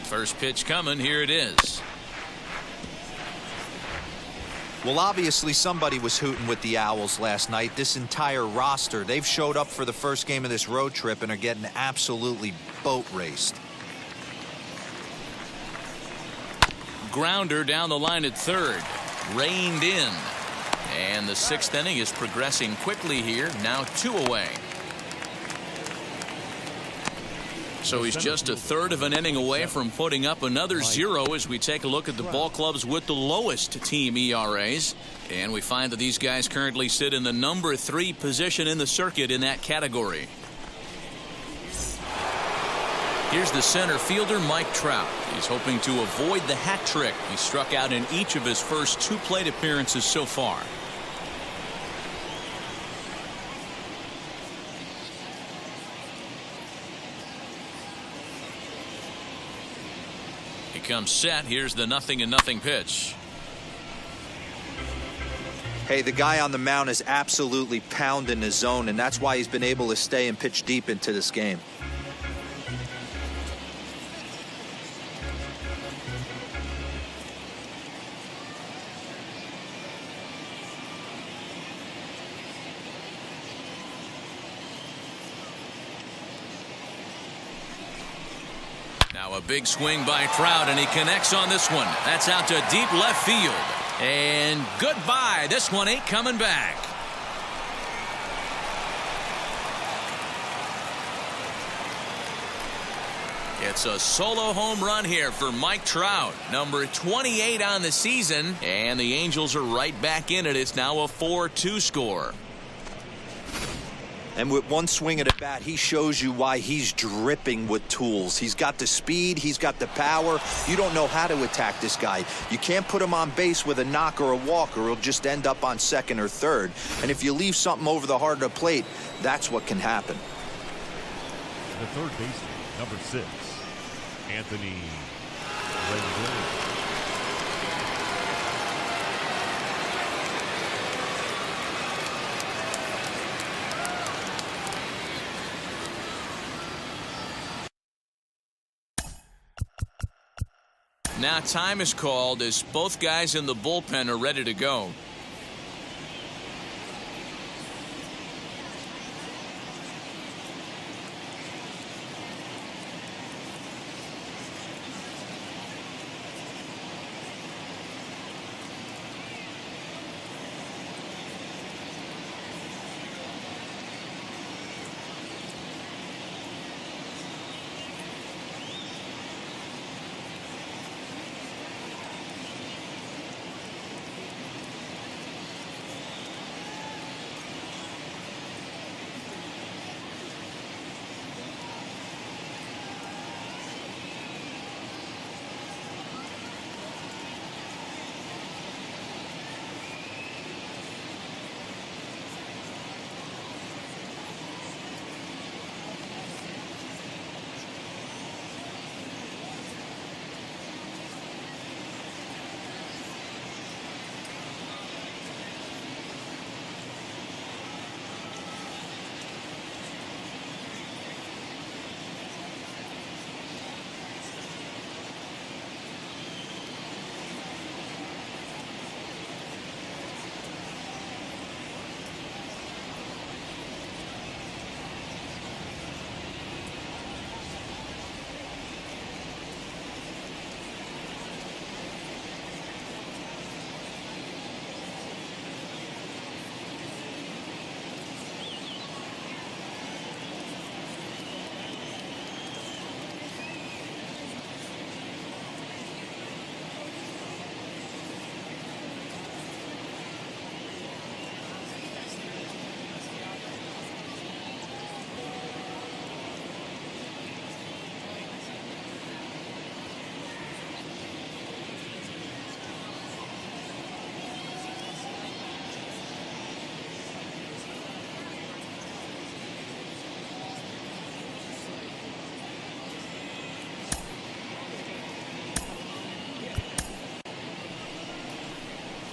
First pitch coming. Here it is. Well, obviously somebody was hooting with the Owls last night. This entire roster, they've showed up for the first game of this road trip and are getting absolutely boat raced. Grounder down the line at third. Reined in. And the 6th inning is progressing quickly here. Now 2 away. So he's just a third of an inning away from putting up another 0 as we take a look at the ball clubs with the lowest team ERAs. And we find that these guys currently sit in the number 3 position in the circuit in that category. Here's the center fielder, Mike Trout. He's hoping to avoid the hat trick. He struck out in each of his first 2 plate appearances so far. He comes set. Here's the 0-0 pitch. Hey, the guy on the mound is absolutely pounding his zone, and that's why he's been able to stay and pitch deep into this game. Now a big swing by Trout, and he connects on this one. That's out to deep left field. And goodbye. This one ain't coming back. It's a solo home run here for Mike Trout, number 28 on the season, and the Angels are right back in it. It's now a 4-2 score. And with one swing at a bat, he shows you why he's dripping with tools. He's got the speed. He's got the power. You don't know how to attack this guy. You can't put him on base with a knock or a walk, or he'll just end up on second or third. And if you leave something over the heart of the plate, that's what can happen. The third baseman, number 6, Anthony Rendon. Now time is called as both guys in the bullpen are ready to go.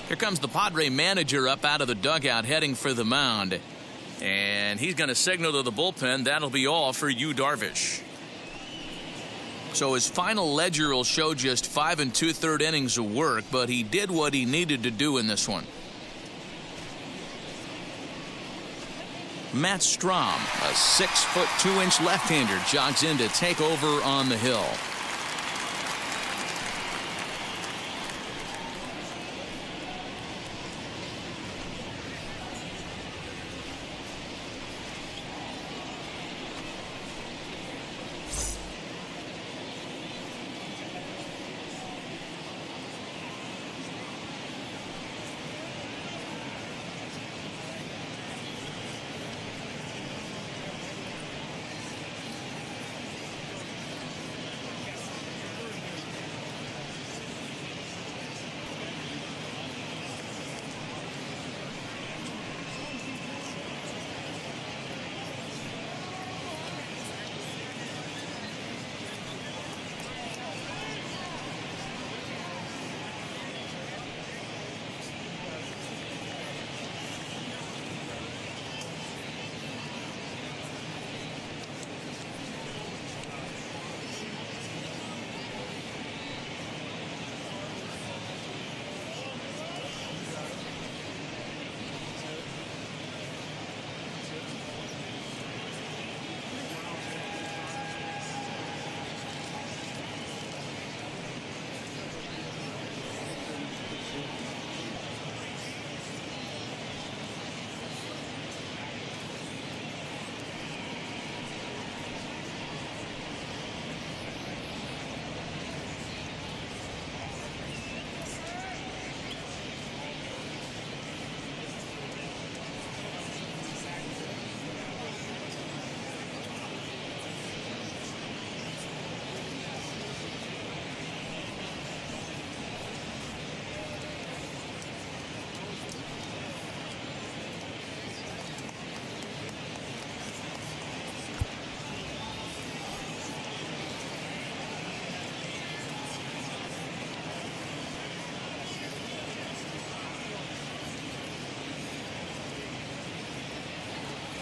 Here comes the Padre manager up out of the dugout heading for the mound. And he's going to signal to the bullpen that'll be all for Yu Darvish. So his final ledger will show just 5 2/3 innings of work, but he did what he needed to do in this one. Matt Strahm, a 6'2" left-hander, jogs in to take over on the hill.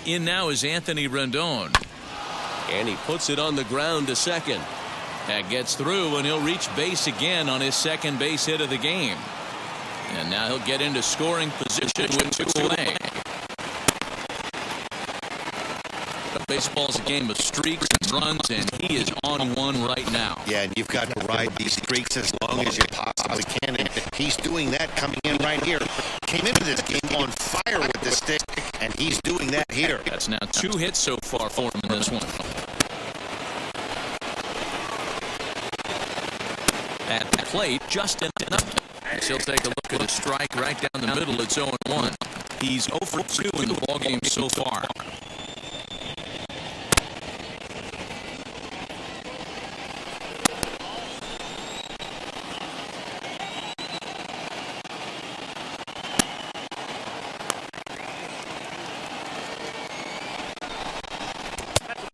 In now is Anthony Rendon. And he puts it on the ground to second. That gets through, and he'll reach base again on his second base hit of the game. And now he'll get into scoring position with 2 away. Baseball's a game of streaks and runs, and he is on one right now. Yeah, and you've got to ride these streaks as long as you possibly can, and he's doing that coming in right here. Came into this game on fire with the stick, and he's doing that here. That's now 2 hits so far for him in this one. At the plate, Justin enough. He'll take a look at a strike right down the middle. It's 0-1. He's 0 for 2 in the ballgame so far.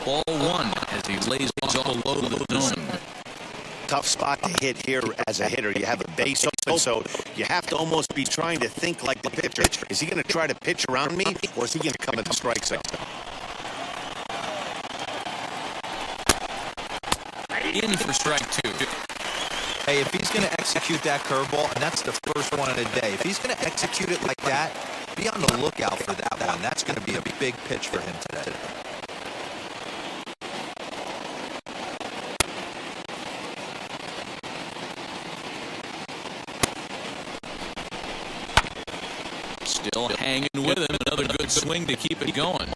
Ball 1 as he lays all below the zone. Tough spot to hit here as a hitter. You have a base open, so you have to almost be trying to think like the pitcher. Is he going to try to pitch around me, or is he going to come in the strike zone? In for strike 2. Hey, if he's going to execute that curveball, and that's the first one of the day, if he's going to execute it like that, be on the lookout for that one. That's going to be a big pitch for him today. Still hanging with him. Another good swing to keep it going.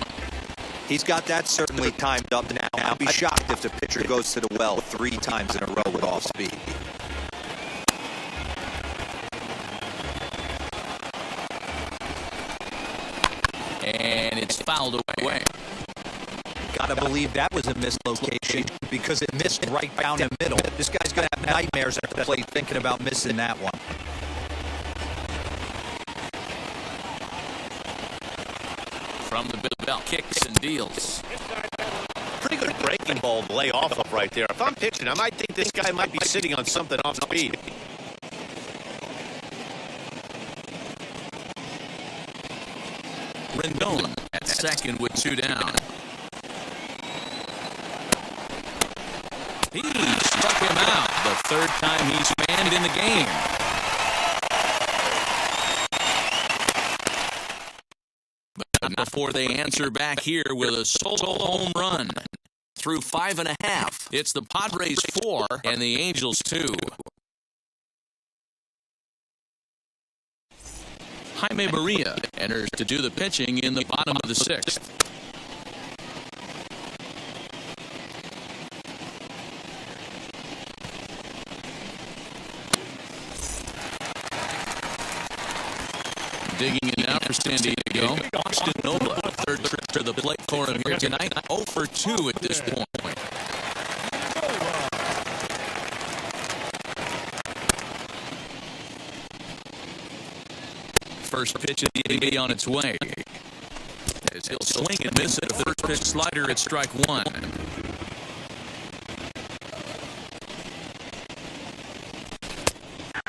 He's got that certainly timed up now. I'd be shocked if the pitcher goes to the well 3 times in a row with off speed. And it's fouled away. Gotta believe that was a mislocation because it missed right down the middle. This guy's gonna have nightmares at the plate thinking about missing that one. From the belt, kicks and deals. Pretty good breaking ball to lay off of right there. If I'm pitching, I might think this guy might be sitting on something off speed. Rendon at second with 2 down. He struck him out the 3rd time he's manned in the game. But before they answer back here with a solo home run. Through 5 1/2. It's the Padres 4 and the Angels 2. Jaime Maria enters to do the pitching in the bottom of the 6th. Digging in now for San Diego. Austin Nola, 3rd trip to the plate for him here tonight. 0 for 2 at this point. First pitch of the day on its way. As he'll swing and miss at a first pitch slider at strike 1.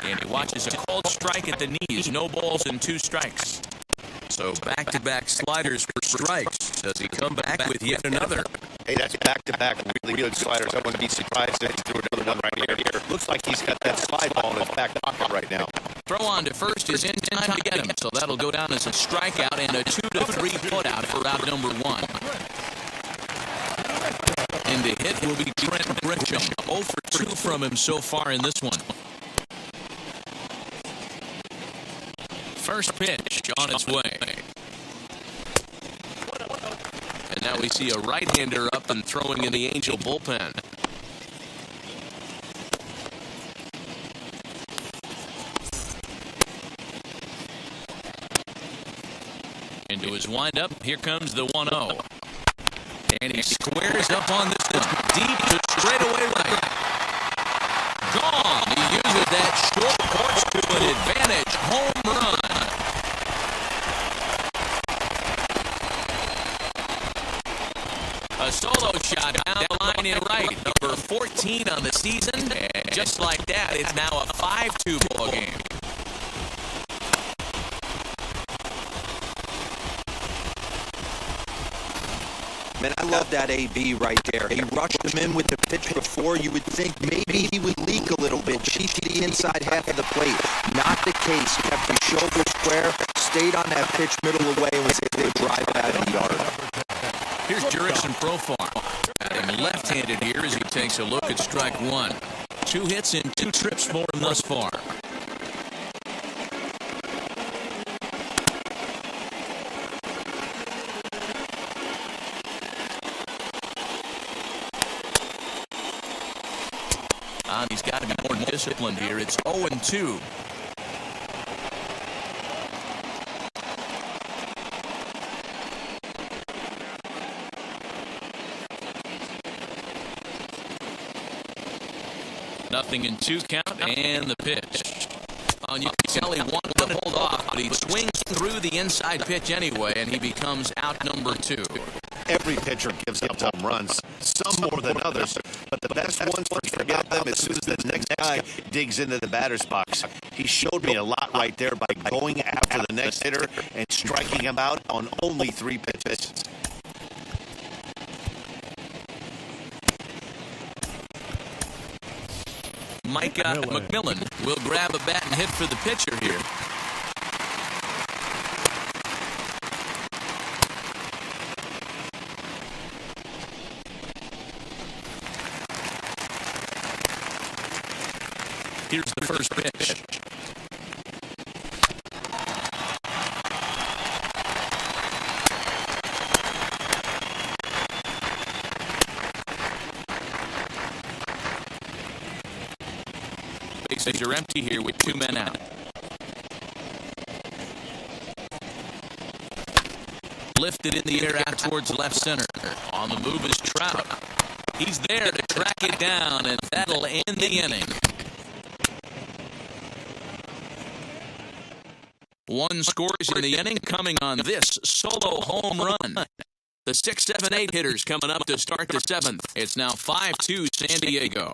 And he watches a called strike at the knees. No balls and 2 strikes. So back-to-back sliders for strikes. Does he come back with yet another? Hey, that's back-to-back really good sliders. I wouldn't be surprised if he threw another one right here. Looks like he's got that slide ball in his back pocket right now. Throw on to first is in time to get him. So that'll go down as a strikeout and a 2-3 putout for out number 1. And the hit will be Trent Grisham. 0 for 2 from him so far in this one. First pitch on its way. And now we see a right-hander up and throwing in the Angel bullpen. Into his windup, here comes the 1-0. And he squares up on this one, deep to straightaway right. Gone. He uses that short porch to an advantage home run. A solo shot down the line in right, number 14 on the season. And just like that, it's now a 5-2 ball game. Man, I love that AB right there. He rushed him in with the pitch before. You would think maybe he would leak a little bit, cheat to the inside half of the plate. Not the case. Kept his shoulder square, stayed on that pitch middle away, and was able to drive it out of the yard. Here's Jurickson Profar. Batting left-handed here as he takes a look at strike one. 2 hits and 2 trips for him thus far. He's got to be more disciplined here. It's 0-2. Nothing in 2 count, and the pitch. You can tell he wanted to hold off, but he swings through the inside pitch anyway, and he becomes out number 2. Every pitcher gives up home runs, some more than others, but the best ones forget them as soon as the next guy digs into the batter's box. He showed me a lot right there by going after the next hitter and striking him out on only 3 pitches. Mike McMillan will grab a bat and hit for the pitcher here. Here's the first pitch. Bases are empty here with 2 men out. Lifted in the air out towards left center. On the move is Trout. He's there to track it down, and that'll end the inning. 1 scores in the inning coming on this solo home run. The 6, 7, 8 hitters coming up to start the 7th. It's now 5-2 San Diego.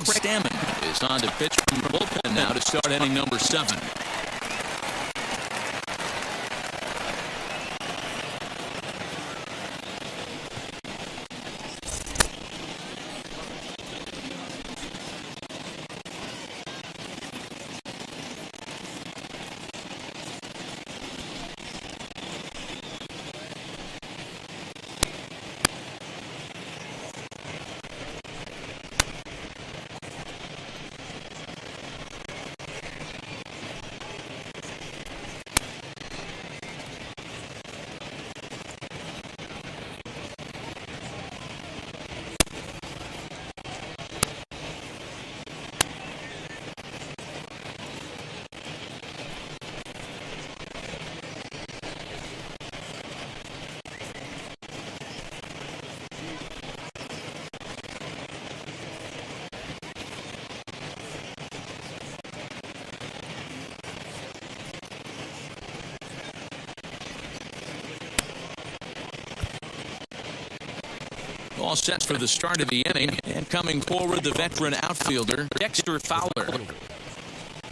Stammen is on to pitch from the bullpen now to start inning number 7. All set for the start of the inning, and coming forward, the veteran outfielder, Dexter Fowler.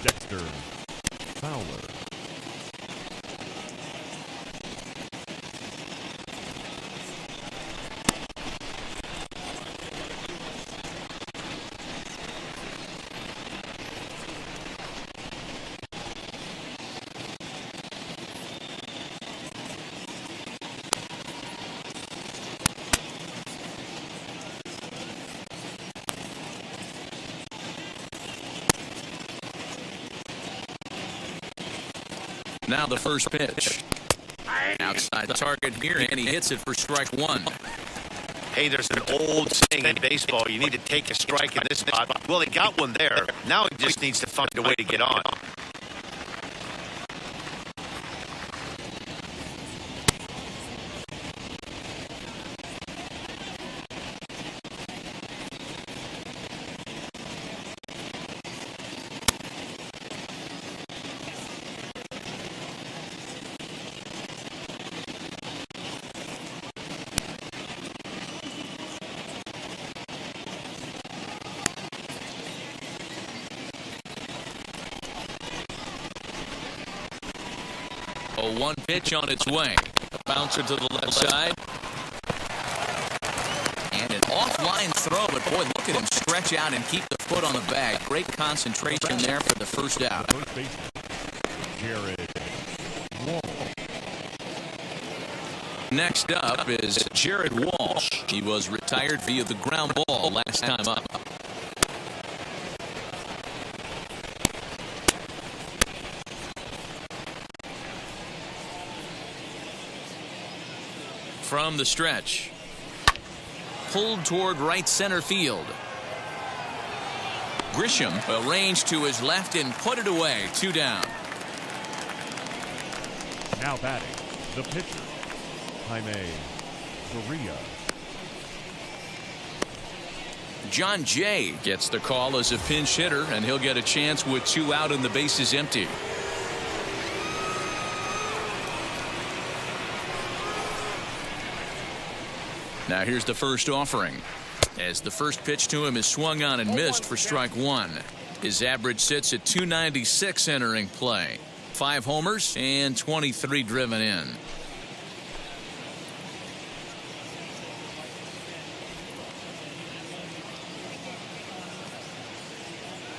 Dexter Fowler. Now the first pitch. Outside the target here, and he hits it for strike 1. Hey, there's an old saying in baseball, you need to take a strike in this spot. Well, he got one there. Now he just needs to find a way to get on. A one pitch on its way. Bouncer to the left side. And an offline throw, but boy, look at him stretch out and keep the foot on the bag. Great concentration there for the first out. First baseman, Jared Walsh. Next up is Jared Walsh. He was retired via the ground ball last time up. From the stretch. Pulled toward right center field. Grisham arranged to his left and put it away. 2 down. Now batting, the pitcher, Jaime Correa. John Jay gets the call as a pinch hitter, and he'll get a chance with 2 out and the bases empty. Now here's the first offering. As the first pitch to him is swung on and missed for strike 1. His average sits at 296 entering play. 5 homers and 23 driven in.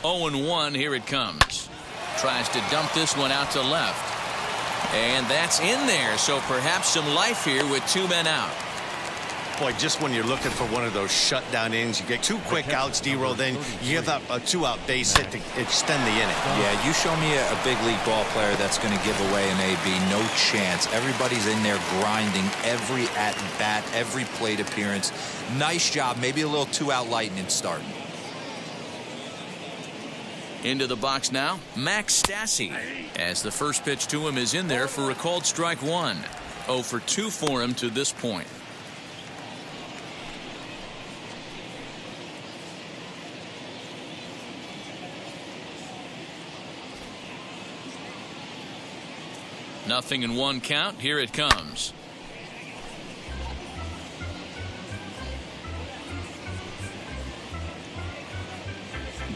Oh and 1, here it comes. Tries to dump this one out to left. And that's in there, so perhaps some life here with 2 men out. Boy, just when you're looking for one of those shutdown innings, you get 2 quick outs, D-roll, then you give up a 2-out base hit to extend the inning. Yeah, you show me a big league ball player that's going to give away an AB. No chance. Everybody's in there grinding every at-bat, every plate appearance. Nice job. Maybe a little 2-out lightning starting. Into the box now, Max Stassi. As the first pitch to him is in there for a called strike 1. 0 for 2 for him to this point. Nothing in 1 count. Here it comes.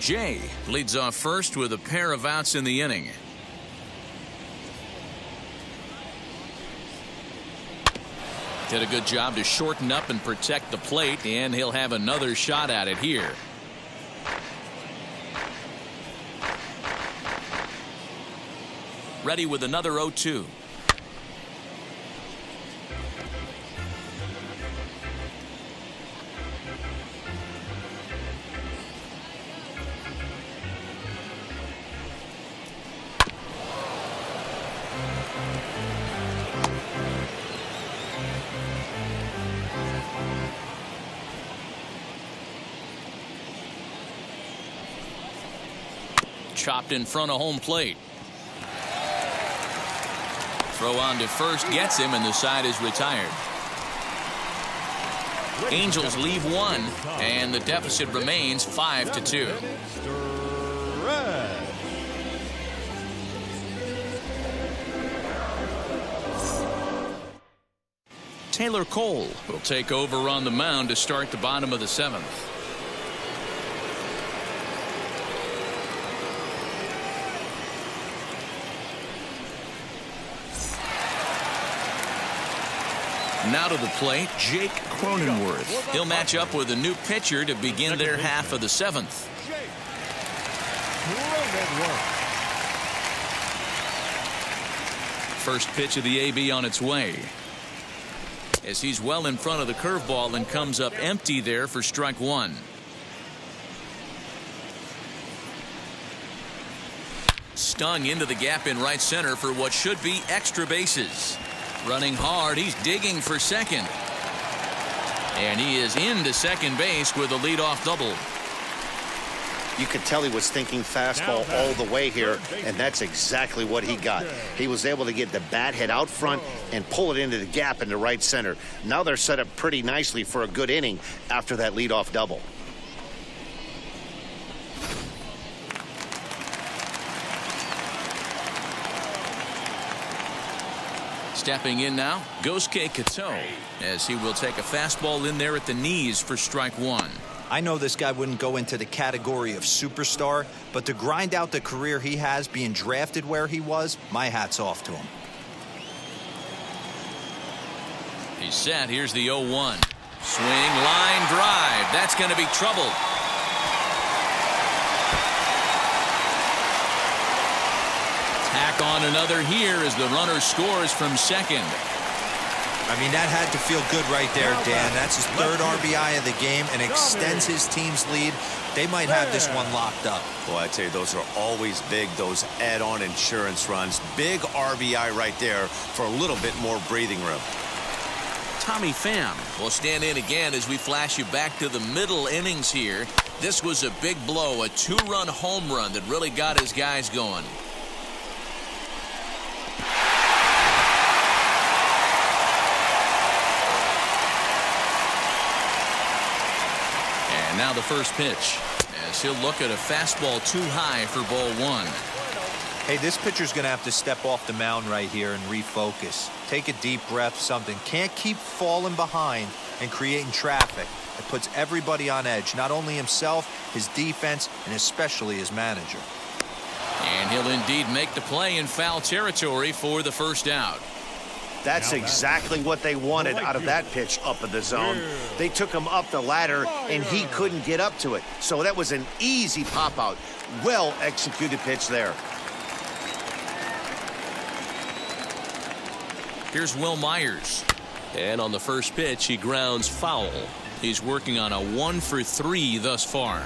Jay leads off first with a pair of outs in the inning. Did a good job to shorten up and protect the plate, and he'll have another shot at it here. Ready with another 0-2. Chopped in front of home plate. Throw on to first gets him, and the side is retired. Angels leave 1, and the deficit remains 5-2. Taylor Cole will take over on the mound to start the bottom of the 7th. Now to the plate, Jake Cronenworth. He'll match up with a new pitcher to begin their half of the 7th. First pitch of the AB on its way. As he's well in front of the curveball and comes up empty there for strike 1. Stung into the gap in right center for what should be extra bases. Running hard, he's digging for second. And he is into second base with a leadoff double. You could tell he was thinking fastball all the way here, and that's exactly what he got. He was able to get the bat head out front and pull it into the gap in the right center. Now they're set up pretty nicely for a good inning after that leadoff double. Stepping in now, Gosuke Kato, as he will take a fastball in there at the knees for strike 1. I know this guy wouldn't go into the category of superstar, but to grind out the career he has, being drafted where he was, my hat's off to him. He's set. Here's the 0-1. Swing, line drive. That's going to be trouble. Tack on another here as the runner scores from second. I mean, that had to feel good right there, Dan. That's his third RBI of the game and extends his team's lead. They might have this one locked up. Well, I tell you, those are always big, those add-on insurance runs. Big RBI right there for a little bit more breathing room. Tommy Pham will stand in again as we flash you back to the middle innings here. This was a big blow, a two-run home run that really got his guys going. And now the first pitch, as he'll look at a fastball too high for ball one. Hey, this pitcher's going to have to step off the mound right here and refocus. Take a deep breath, something. Can't keep falling behind and creating traffic. It puts everybody on edge, not only himself, his defense, and especially his manager. And he'll indeed make the play in foul territory for the first out. That's exactly what they wanted out of that pitch up in the zone. They took him up the ladder, and he couldn't get up to it. So that was an easy pop-out. Well-executed pitch there. Here's Will Myers. And on the first pitch, he grounds foul. He's working on a 1-for-3 thus far.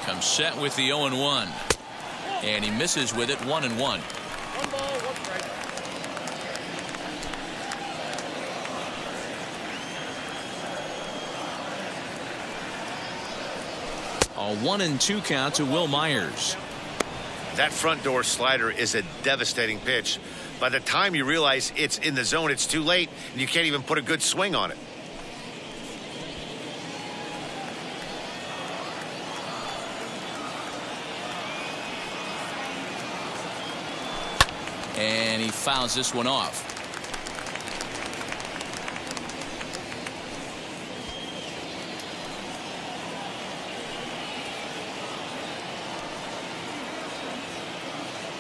Comes set with the 0-1. And he misses with it, 1-1. A 1-2 count to Will Myers. That front door slider is a devastating pitch. By the time you realize it's in the zone, it's too late, and you can't even put a good swing on it. And he fouls this one off.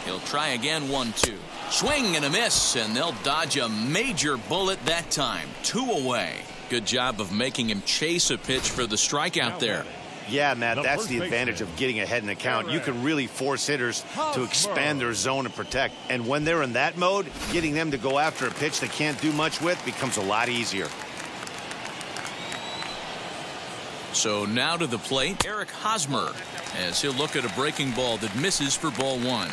He'll try again, 1-2. Swing and a miss, and they'll dodge a major bullet that time. 2 away. Good job of making him chase a pitch for the strikeout there. Yeah, Matt, that's the advantage of getting ahead in the count. You can really force hitters to expand their zone and protect. And when they're in that mode, getting them to go after a pitch they can't do much with becomes a lot easier. So now to the plate, Eric Hosmer, as he'll look at a breaking ball that misses for ball one.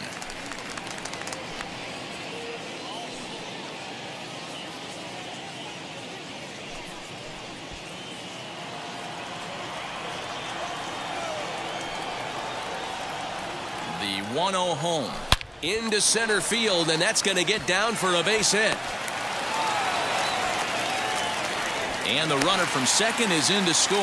The 1-0 home into center field, and that's going to get down for a base hit. And the runner from second is in to score.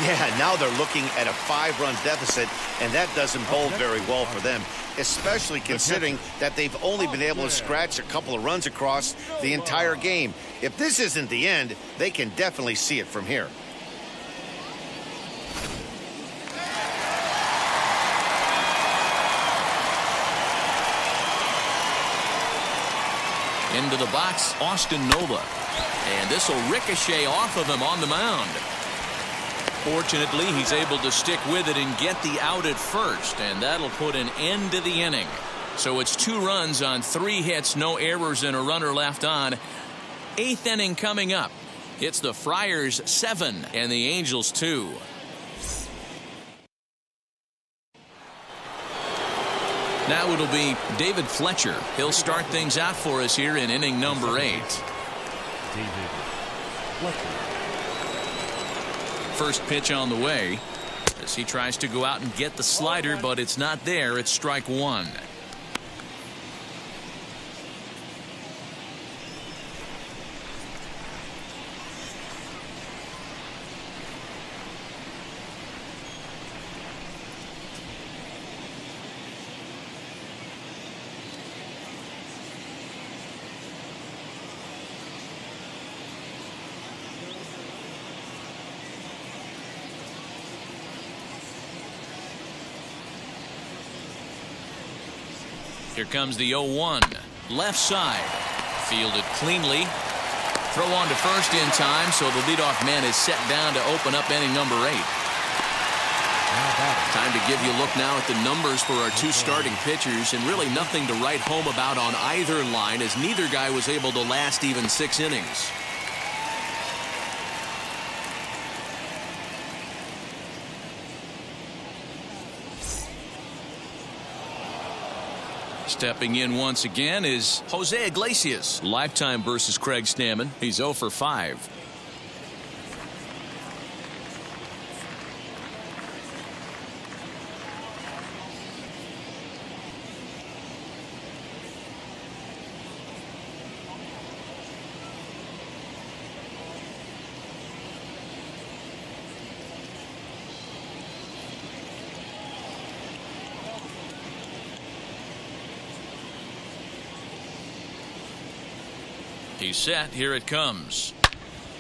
Yeah, now they're looking at a 5-run deficit, and that doesn't bode very well for them, especially considering that they've only been able to scratch a couple of runs across the entire game. If this isn't the end, they can definitely see it from here. Into the box, Austin Nova. And this will ricochet off of him on the mound. Fortunately, he's able to stick with it and get the out at first, and that'll put an end to the inning. So it's 2 runs on 3 hits, no errors, and a runner left on. 8th inning coming up. It's the Friars 7 and the Angels 2. Now it'll be David Fletcher. He'll start things out for us here in inning number 8. David Fletcher. First pitch on the way as he tries to go out and get the slider, but it's not there. It's strike 1. Here comes the 0-1. Left side. Fielded cleanly. Throw on to first in time, so the leadoff man is set down to open up inning number 8. Time to give you a look now at the numbers for our two starting pitchers, and really nothing to write home about on either line, as neither guy was able to last even 6 innings. Stepping in once again is Jose Iglesias. Lifetime versus Craig Stammen. He's 0 for 5. He's set. Here it comes.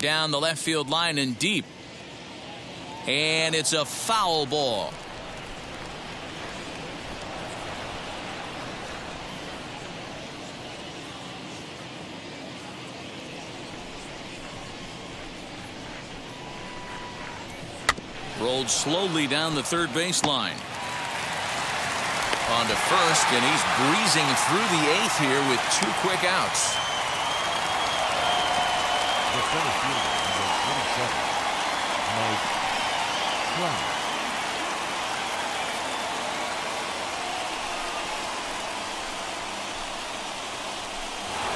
Down the left field line and deep. And it's a foul ball. Rolled slowly down the third baseline. On to first, and he's breezing through the 8th here with 2 quick outs. The center fielder, number 27, Mike Trout.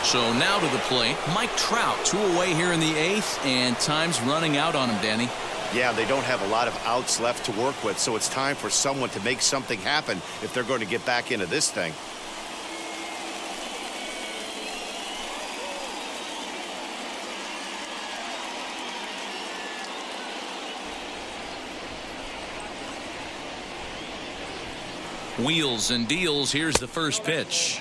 So now to the plate, Mike Trout, 2 away here in the 8th, and time's running out on him, Danny. Yeah, they don't have a lot of outs left to work with, so it's time for someone to make something happen if they're going to get back into this thing. Wheels and deals. Here's the first pitch.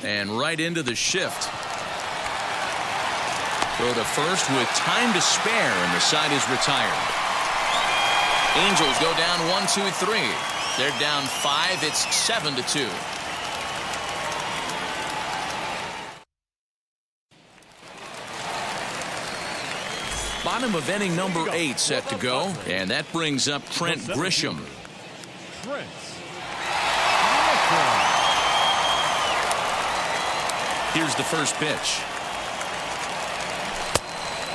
And right into the shift. Throw to first with time to spare, and the side is retired. Angels go down 1-2-3. They're down 5. It's 7-2. Bottom of inning number 8 set to go, and that brings up Trent Grisham. Trent. Here's the first pitch.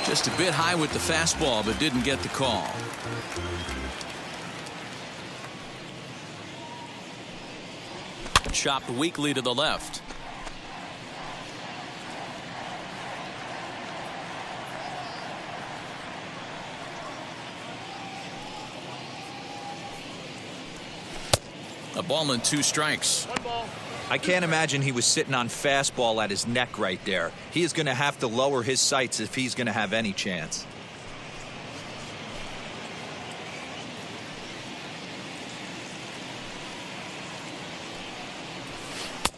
Just a bit high with the fastball, but didn't get the call. Chopped weakly to the left. A ball and 2 strikes. 1 ball. I can't imagine he was sitting on fastball at his neck right there. He is going to have to lower his sights if he's going to have any chance.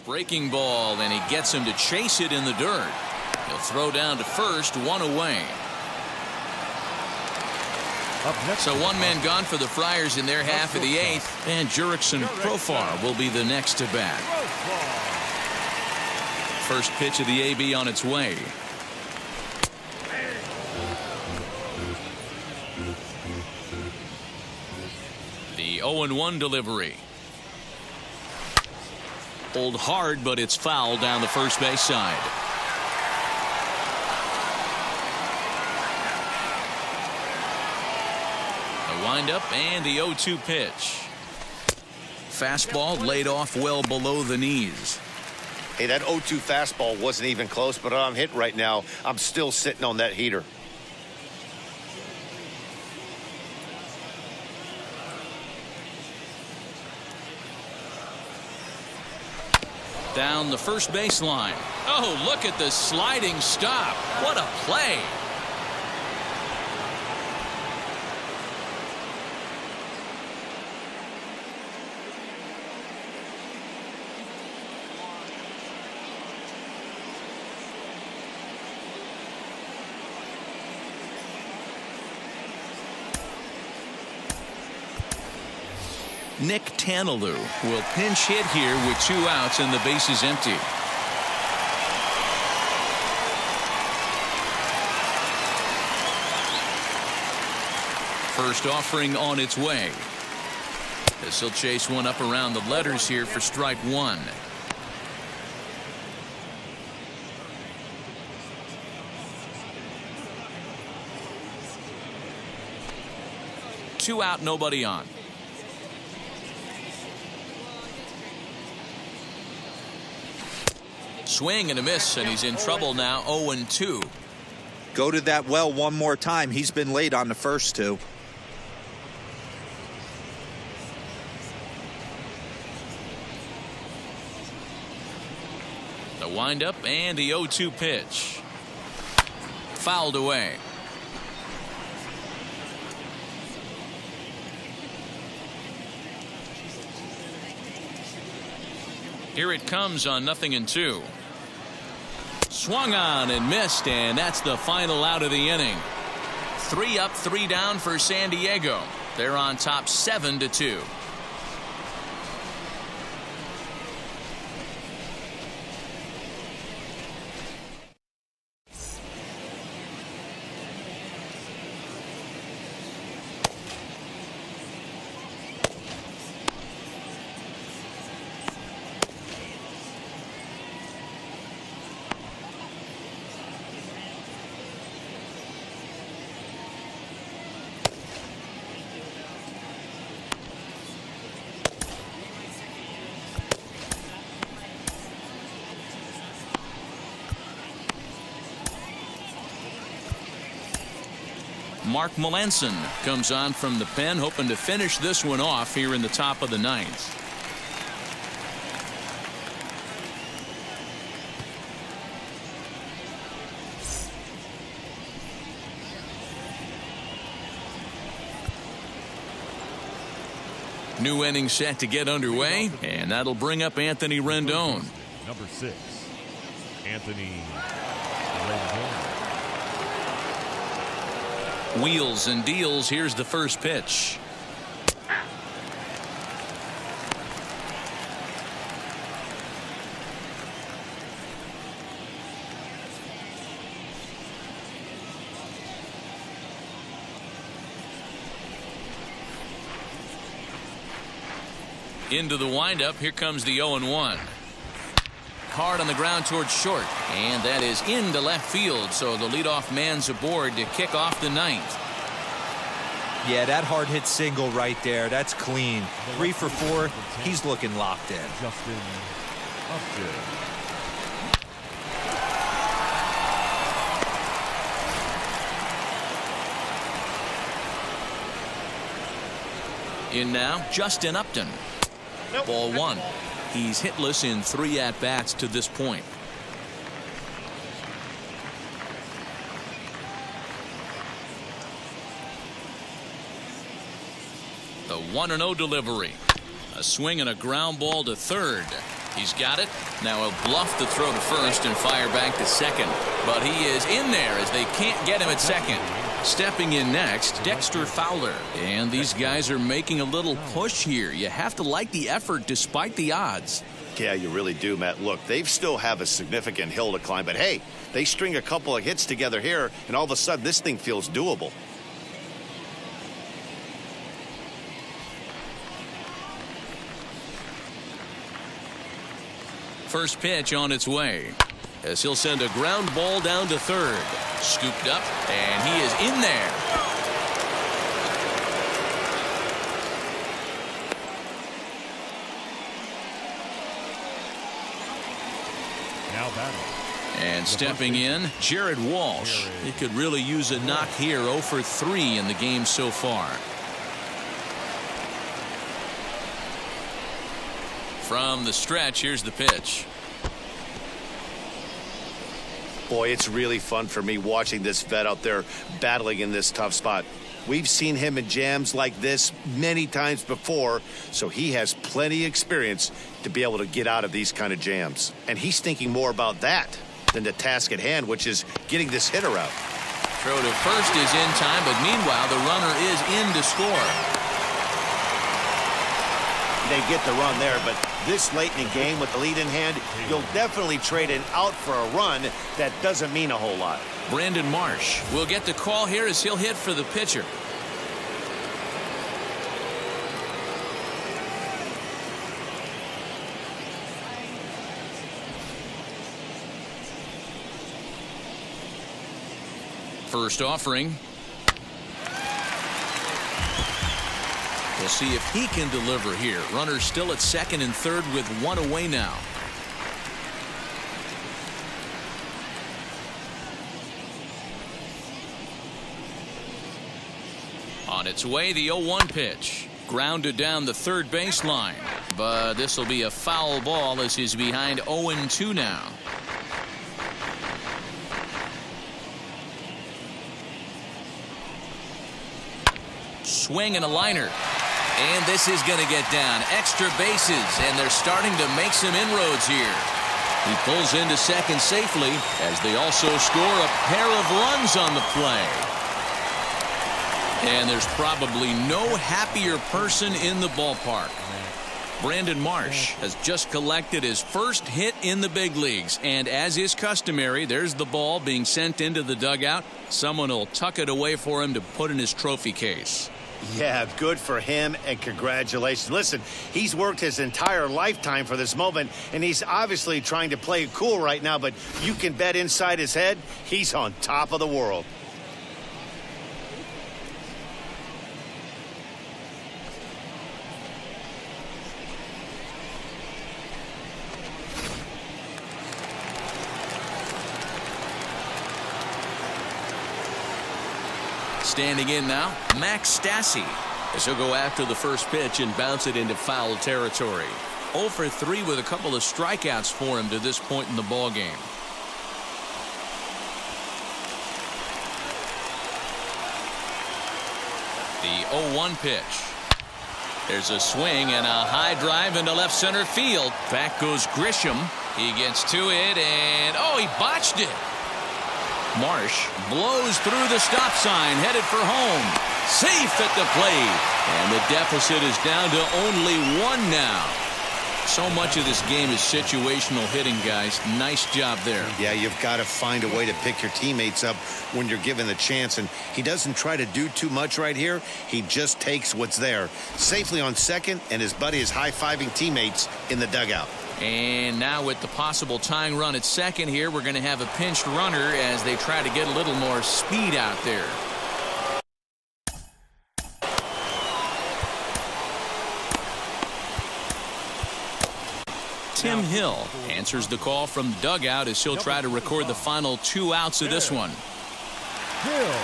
Breaking ball, and he gets him to chase it in the dirt. He'll throw down to first, 1 away. Up next, So 1 man gone for the Friars in their half of the 8th, and Jurickson Profar will be the next to bat. First pitch of the AB on its way. The 0-1 delivery. Pulled hard, but it's foul down the first base side. The windup and the 0-2 pitch. Fastball laid off well below the knees. Hey, that 0-2 fastball wasn't even close, but I'm hitting right now. I'm still sitting on that heater. Down the first baseline. Oh, look at the sliding stop. What a play. Nick Tanalou will pinch hit here with 2 outs and the base is empty. First offering on its way. As he'll chase one up around the letters here for strike 1. Two out, nobody on. Swing and a miss, and he's in trouble now. 0-2. Go to that well one more time. He's been late on the first 2. The windup and the 0-2 pitch. Fouled away. Here it comes on 0-2. Swung on and missed, and that's the final out of the inning. 3 up, 3 down for San Diego. They're on top 7-2. Mark Melanson comes on from the pen, hoping to finish this one off here in the top of the 9th. New inning set to get underway, and that'll bring up Anthony Rendon. Number 6, Anthony Rendon. Wheels and deals. Here's the first pitch. Into the windup. Here comes the 0-1. Hard on the ground towards short, and that is into left field, so the leadoff man's aboard to kick off the 9th. Yeah, that hard hit single right there. That's clean. 3 for 4. He's looking locked in. Justin Upton. In now, Justin Upton. Ball 1. He's hitless in 3 at-bats to this point. The 1-0 delivery. A swing and a ground ball to third. He's got it. Now he'll bluff the throw to first and fire back to second. But he is in there as they can't get him at second. Stepping in next, Dexter Fowler. And these guys are making a little push here. You have to like the effort despite the odds. Yeah, you really do, Matt. Look, they still have a significant hill to climb, but hey, they string a couple of hits together here, and all of a sudden this thing feels doable. First pitch on its way, as he'll send a ground ball down to third. Scooped up, and he is in there. Now batting. And stepping in, Jared Walsh. He could really use a knock here. 0 for 3 in the game so far. From the stretch, here's the pitch. Boy, it's really fun for me watching this vet out there battling in this tough spot. We've seen him in jams like this many times before, so he has plenty of experience to be able to get out of these kind of jams. And he's thinking more about that than the task at hand, which is getting this hitter out. Throw to first is in time, but meanwhile, the runner is in to score. They get the run there, but this late in the game with the lead in hand, you'll definitely trade an out for a run. That doesn't mean a whole lot. Brandon Marsh will get the call here as he'll hit for the pitcher. First offering. We'll see if he can deliver here. Runner still at second and third with one away now. On its way, the 0-1 pitch. Grounded down the third baseline. But this will be a foul ball as he's behind 0-2 now. Swing and a liner. And this is going to get down. Extra bases, and they're starting to make some inroads here. He pulls into second safely as they also score a pair of runs on the play. And there's probably no happier person in the ballpark. Brandon Marsh has just collected his first hit in the big leagues. And as is customary, there's the ball being sent into the dugout. Someone will tuck it away for him to put in his trophy case. Yeah, good for him, and congratulations. Listen, he's worked his entire lifetime for this moment, and he's obviously trying to play it cool right now, but you can bet inside his head, he's on top of the world. Standing in now, Max Stassi, as he'll go after the first pitch and bounce it into foul territory. 0 for 3 with a couple of strikeouts for him to this point in the ball game. The 0-1 pitch. There's a swing and a high drive into left center field. Back goes Grisham. He gets to it, and oh, he botched it. Marsh blows through the stop sign, headed for home. Safe at the plate. And the deficit is down to only 1 now. So much of this game is situational hitting, guys. Nice job there. Yeah, you've got to find a way to pick your teammates up when you're given the chance. And he doesn't try to do too much right here. He just takes what's there. Safely on second, and his buddy is high-fiving teammates in the dugout. And now with the possible tying run at second here, we're going to have a pinched runner as they try to get a little more speed out there. Tim Hill answers the call from the dugout as he'll try to record the final 2 outs of this one. Hill.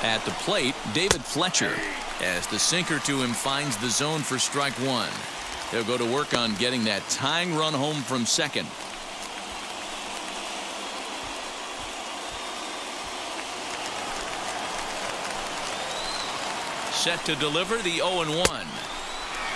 At the plate, David Fletcher, as the sinker to him finds the zone for strike 1. They'll go to work on getting that tying run home from second. Set to deliver the 0-1.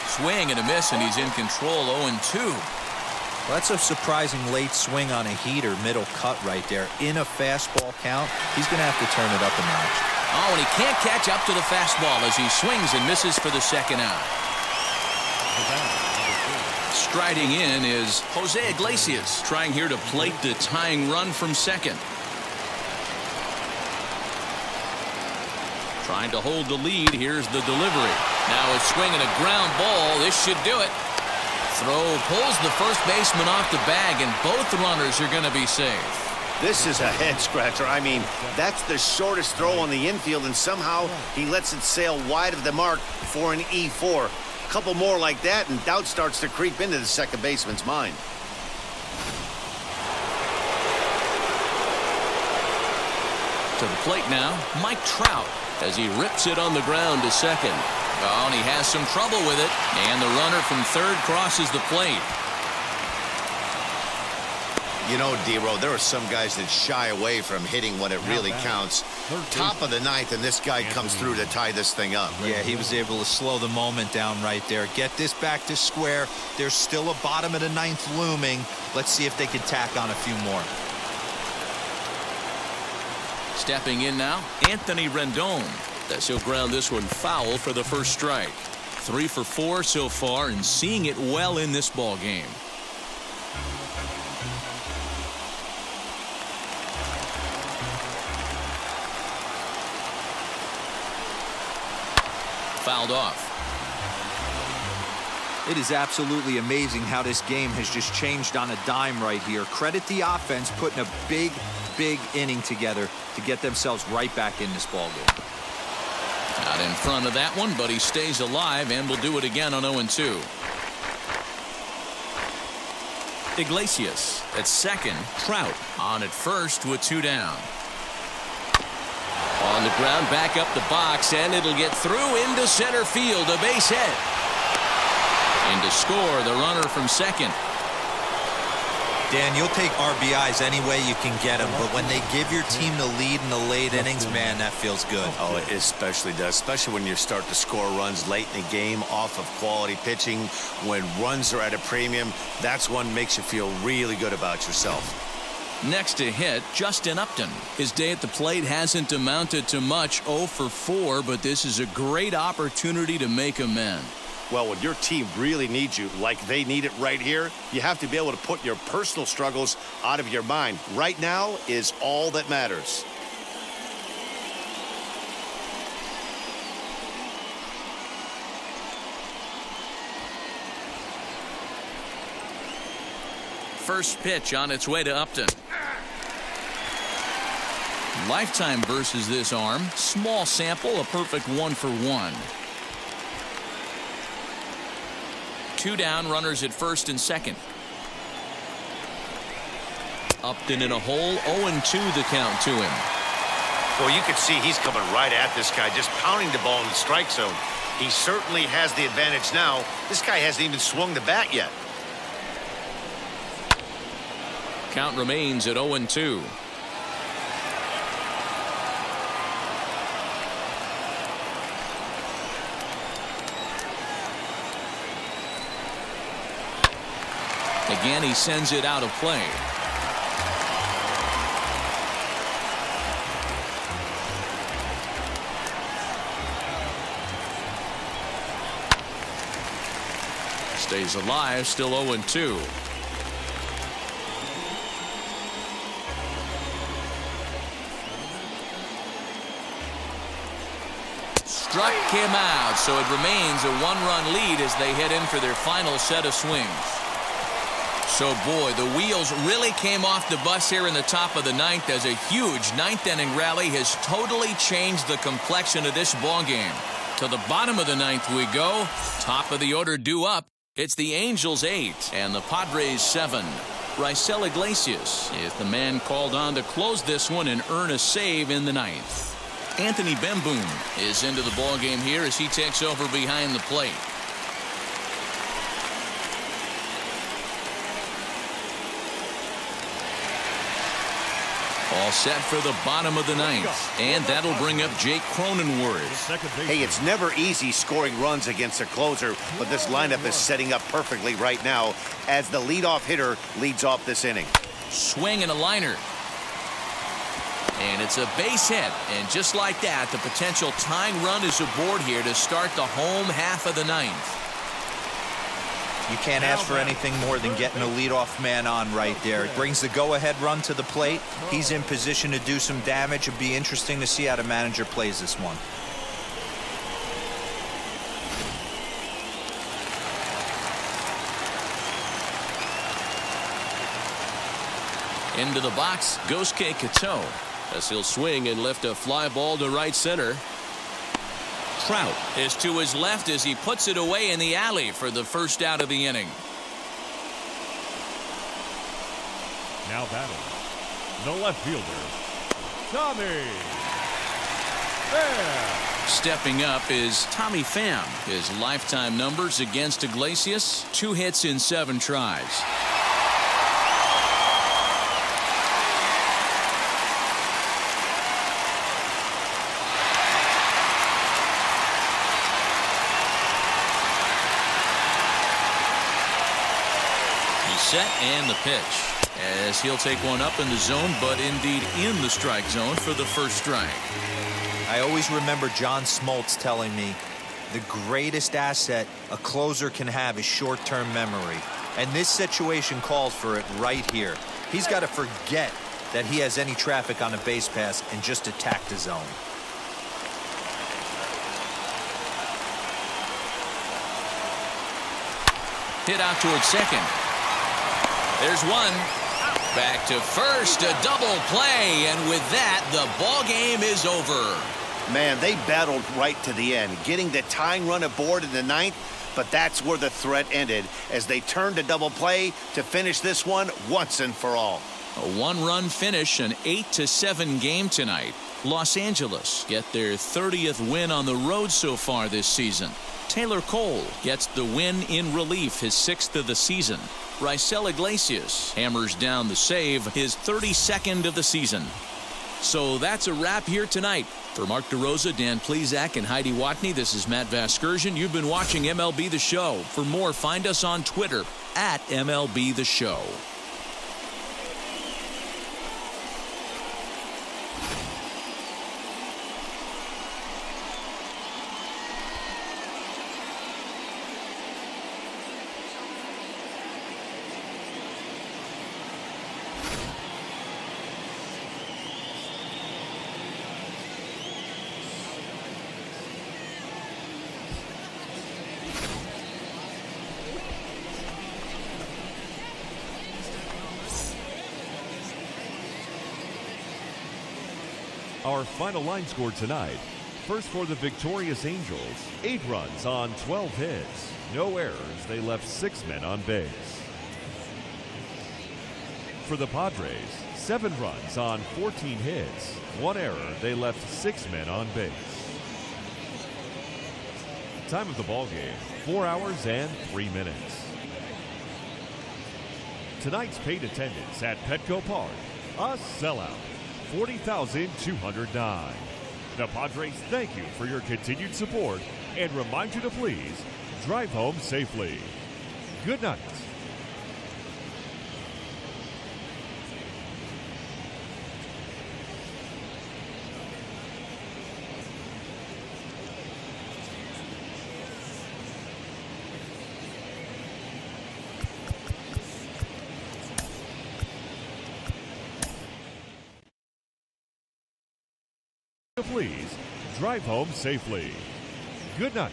Swing and a miss, and he's in control. 0-2. Well, that's a surprising late swing on a heater, middle cut right there. In a fastball count, he's going to have to turn it up a notch. Oh, and he can't catch up to the fastball as he swings and misses for the second out. Striding in is Jose Iglesias, trying here to plate the tying run from second. Trying to hold the lead. Here's the delivery. Now a swing and a ground ball. This should do it. Throw pulls the first baseman off the bag, and both runners are going to be safe. This is a head-scratcher. I mean, that's the shortest throw on the infield, and somehow he lets it sail wide of the mark for an E4. A couple more like that, and doubt starts to creep into the second baseman's mind. To the plate now, Mike Trout, as he rips it on the ground to second. Oh, and he has some trouble with it, and the runner from third crosses the plate. You know, D-Row, there are some guys that shy away from hitting when it really counts. Top of the ninth, and this guy comes through to tie this thing up. Yeah, he was able to slow the moment down right there. Get this back to square. There's still a bottom of the ninth looming. Let's see if they can tack on a few more. Stepping in now, Anthony Rendon. As he'll ground this one foul for the first strike. 3 for 4 so far, and seeing it well in this ball game. Fouled off. It is absolutely amazing how this game has just changed on a dime right here. Credit the offense putting a big inning together to get themselves right back in this ball game. Not in front of that one, but he stays alive and will do it again on 0-2. Iglesias at second. Trout on at first with 2 down. On the ground, back up the box, and it'll get through into center field. A base hit. And to score, the runner from second. Dan, you'll take RBIs any way you can get them, but when they give your team the lead in the late innings, man, that feels good. Oh, it especially does, especially when you start to score runs late in the game off of quality pitching. When runs are at a premium, that's one makes you feel really good about yourself. Next to hit, Justin Upton. His day at the plate hasn't amounted to much, 0 for 4, but this is a great opportunity to make amends. Well, when your team really needs you, like they need it right here, you have to be able to put your personal struggles out of your mind. Right now is all that matters. First pitch on its way to Upton. Lifetime versus this arm. Small sample, a perfect 1 for 1. 2 down, runners at first and second. Upton in a hole, 0-2 the count to him. Well, you can see he's coming right at this guy, just pounding the ball in the strike zone. He certainly has the advantage now. This guy hasn't even swung the bat yet. Count remains at 0-2. Again, he sends it out of play. Stays alive, still 0-2. Struck him out, so it remains a 1-run lead as they head in for their final set of swings. So, boy, the wheels really came off the bus here in the top of the ninth as a huge ninth-inning rally has totally changed the complexion of this ballgame. To the bottom of the ninth we go. Top of the order due up. It's the Angels 8 and the Padres 7. Raisel Iglesias is the man called on to close this one and earn a save in the ninth. Anthony Bemboom is into the ballgame here as he takes over behind the plate. All set for the bottom of the ninth, and that'll bring up Jake Cronenworth. Hey, it's never easy scoring runs against a closer, but this lineup is setting up perfectly right now as the leadoff hitter leads off this inning. Swing and a liner. And it's a base hit, and just like that, the potential tying run is aboard here to start the home half of the ninth. You can't ask for anything more than getting a leadoff man on right there. It brings the go-ahead run to the plate. He's in position to do some damage. It'd be interesting to see how the manager plays this one. Into the box, Gosuke Kato, as he'll swing and lift a fly ball to right center. Trout is to his left as he puts it away in the alley for the first out of the inning. Now batting, the left fielder, Tommy Pham. Stepping up is Tommy Pham. His lifetime numbers against Iglesias: 2 hits in 7 tries. Set and the pitch as he'll take one up in the zone, but indeed in the strike zone for the first strike. I always remember John Smoltz telling me the greatest asset a closer can have is short-term memory, and this situation calls for it right here. He's got to forget that he has any traffic on a base pass and just attack the zone. Hit out towards second. There's one. Back to first, a double play, and with that, the ball game is over. Man, they battled right to the end, getting the tying run aboard in the 9th, but that's where the threat ended as they turned to double play to finish this one once and for all. A 1-run finish, an 8-7 game tonight. Los Angeles get their 30th win on the road so far this season. Taylor Cole gets the win in relief, his 6th of the season. Raisel Iglesias hammers down the save, his 32nd of the season. So that's a wrap here tonight. For Mark DeRosa, Dan Plesac, and Heidi Watney, this is Matt Vasgersian. You've been watching MLB The Show. For more, find us on Twitter at MLB The Show. Our final line score tonight. First for the victorious Angels, 8 runs on 12 hits. No errors. They left 6 men on base. For the Padres, 7 runs on 14 hits. 1 error. They left 6 men on base. Time of the ball game, 4 hours and 3 minutes. Tonight's paid attendance at Petco Park, a sellout. 40,209. The Padres thank you for your continued support and remind you to please drive home safely. Good night. Please drive home safely. Good night.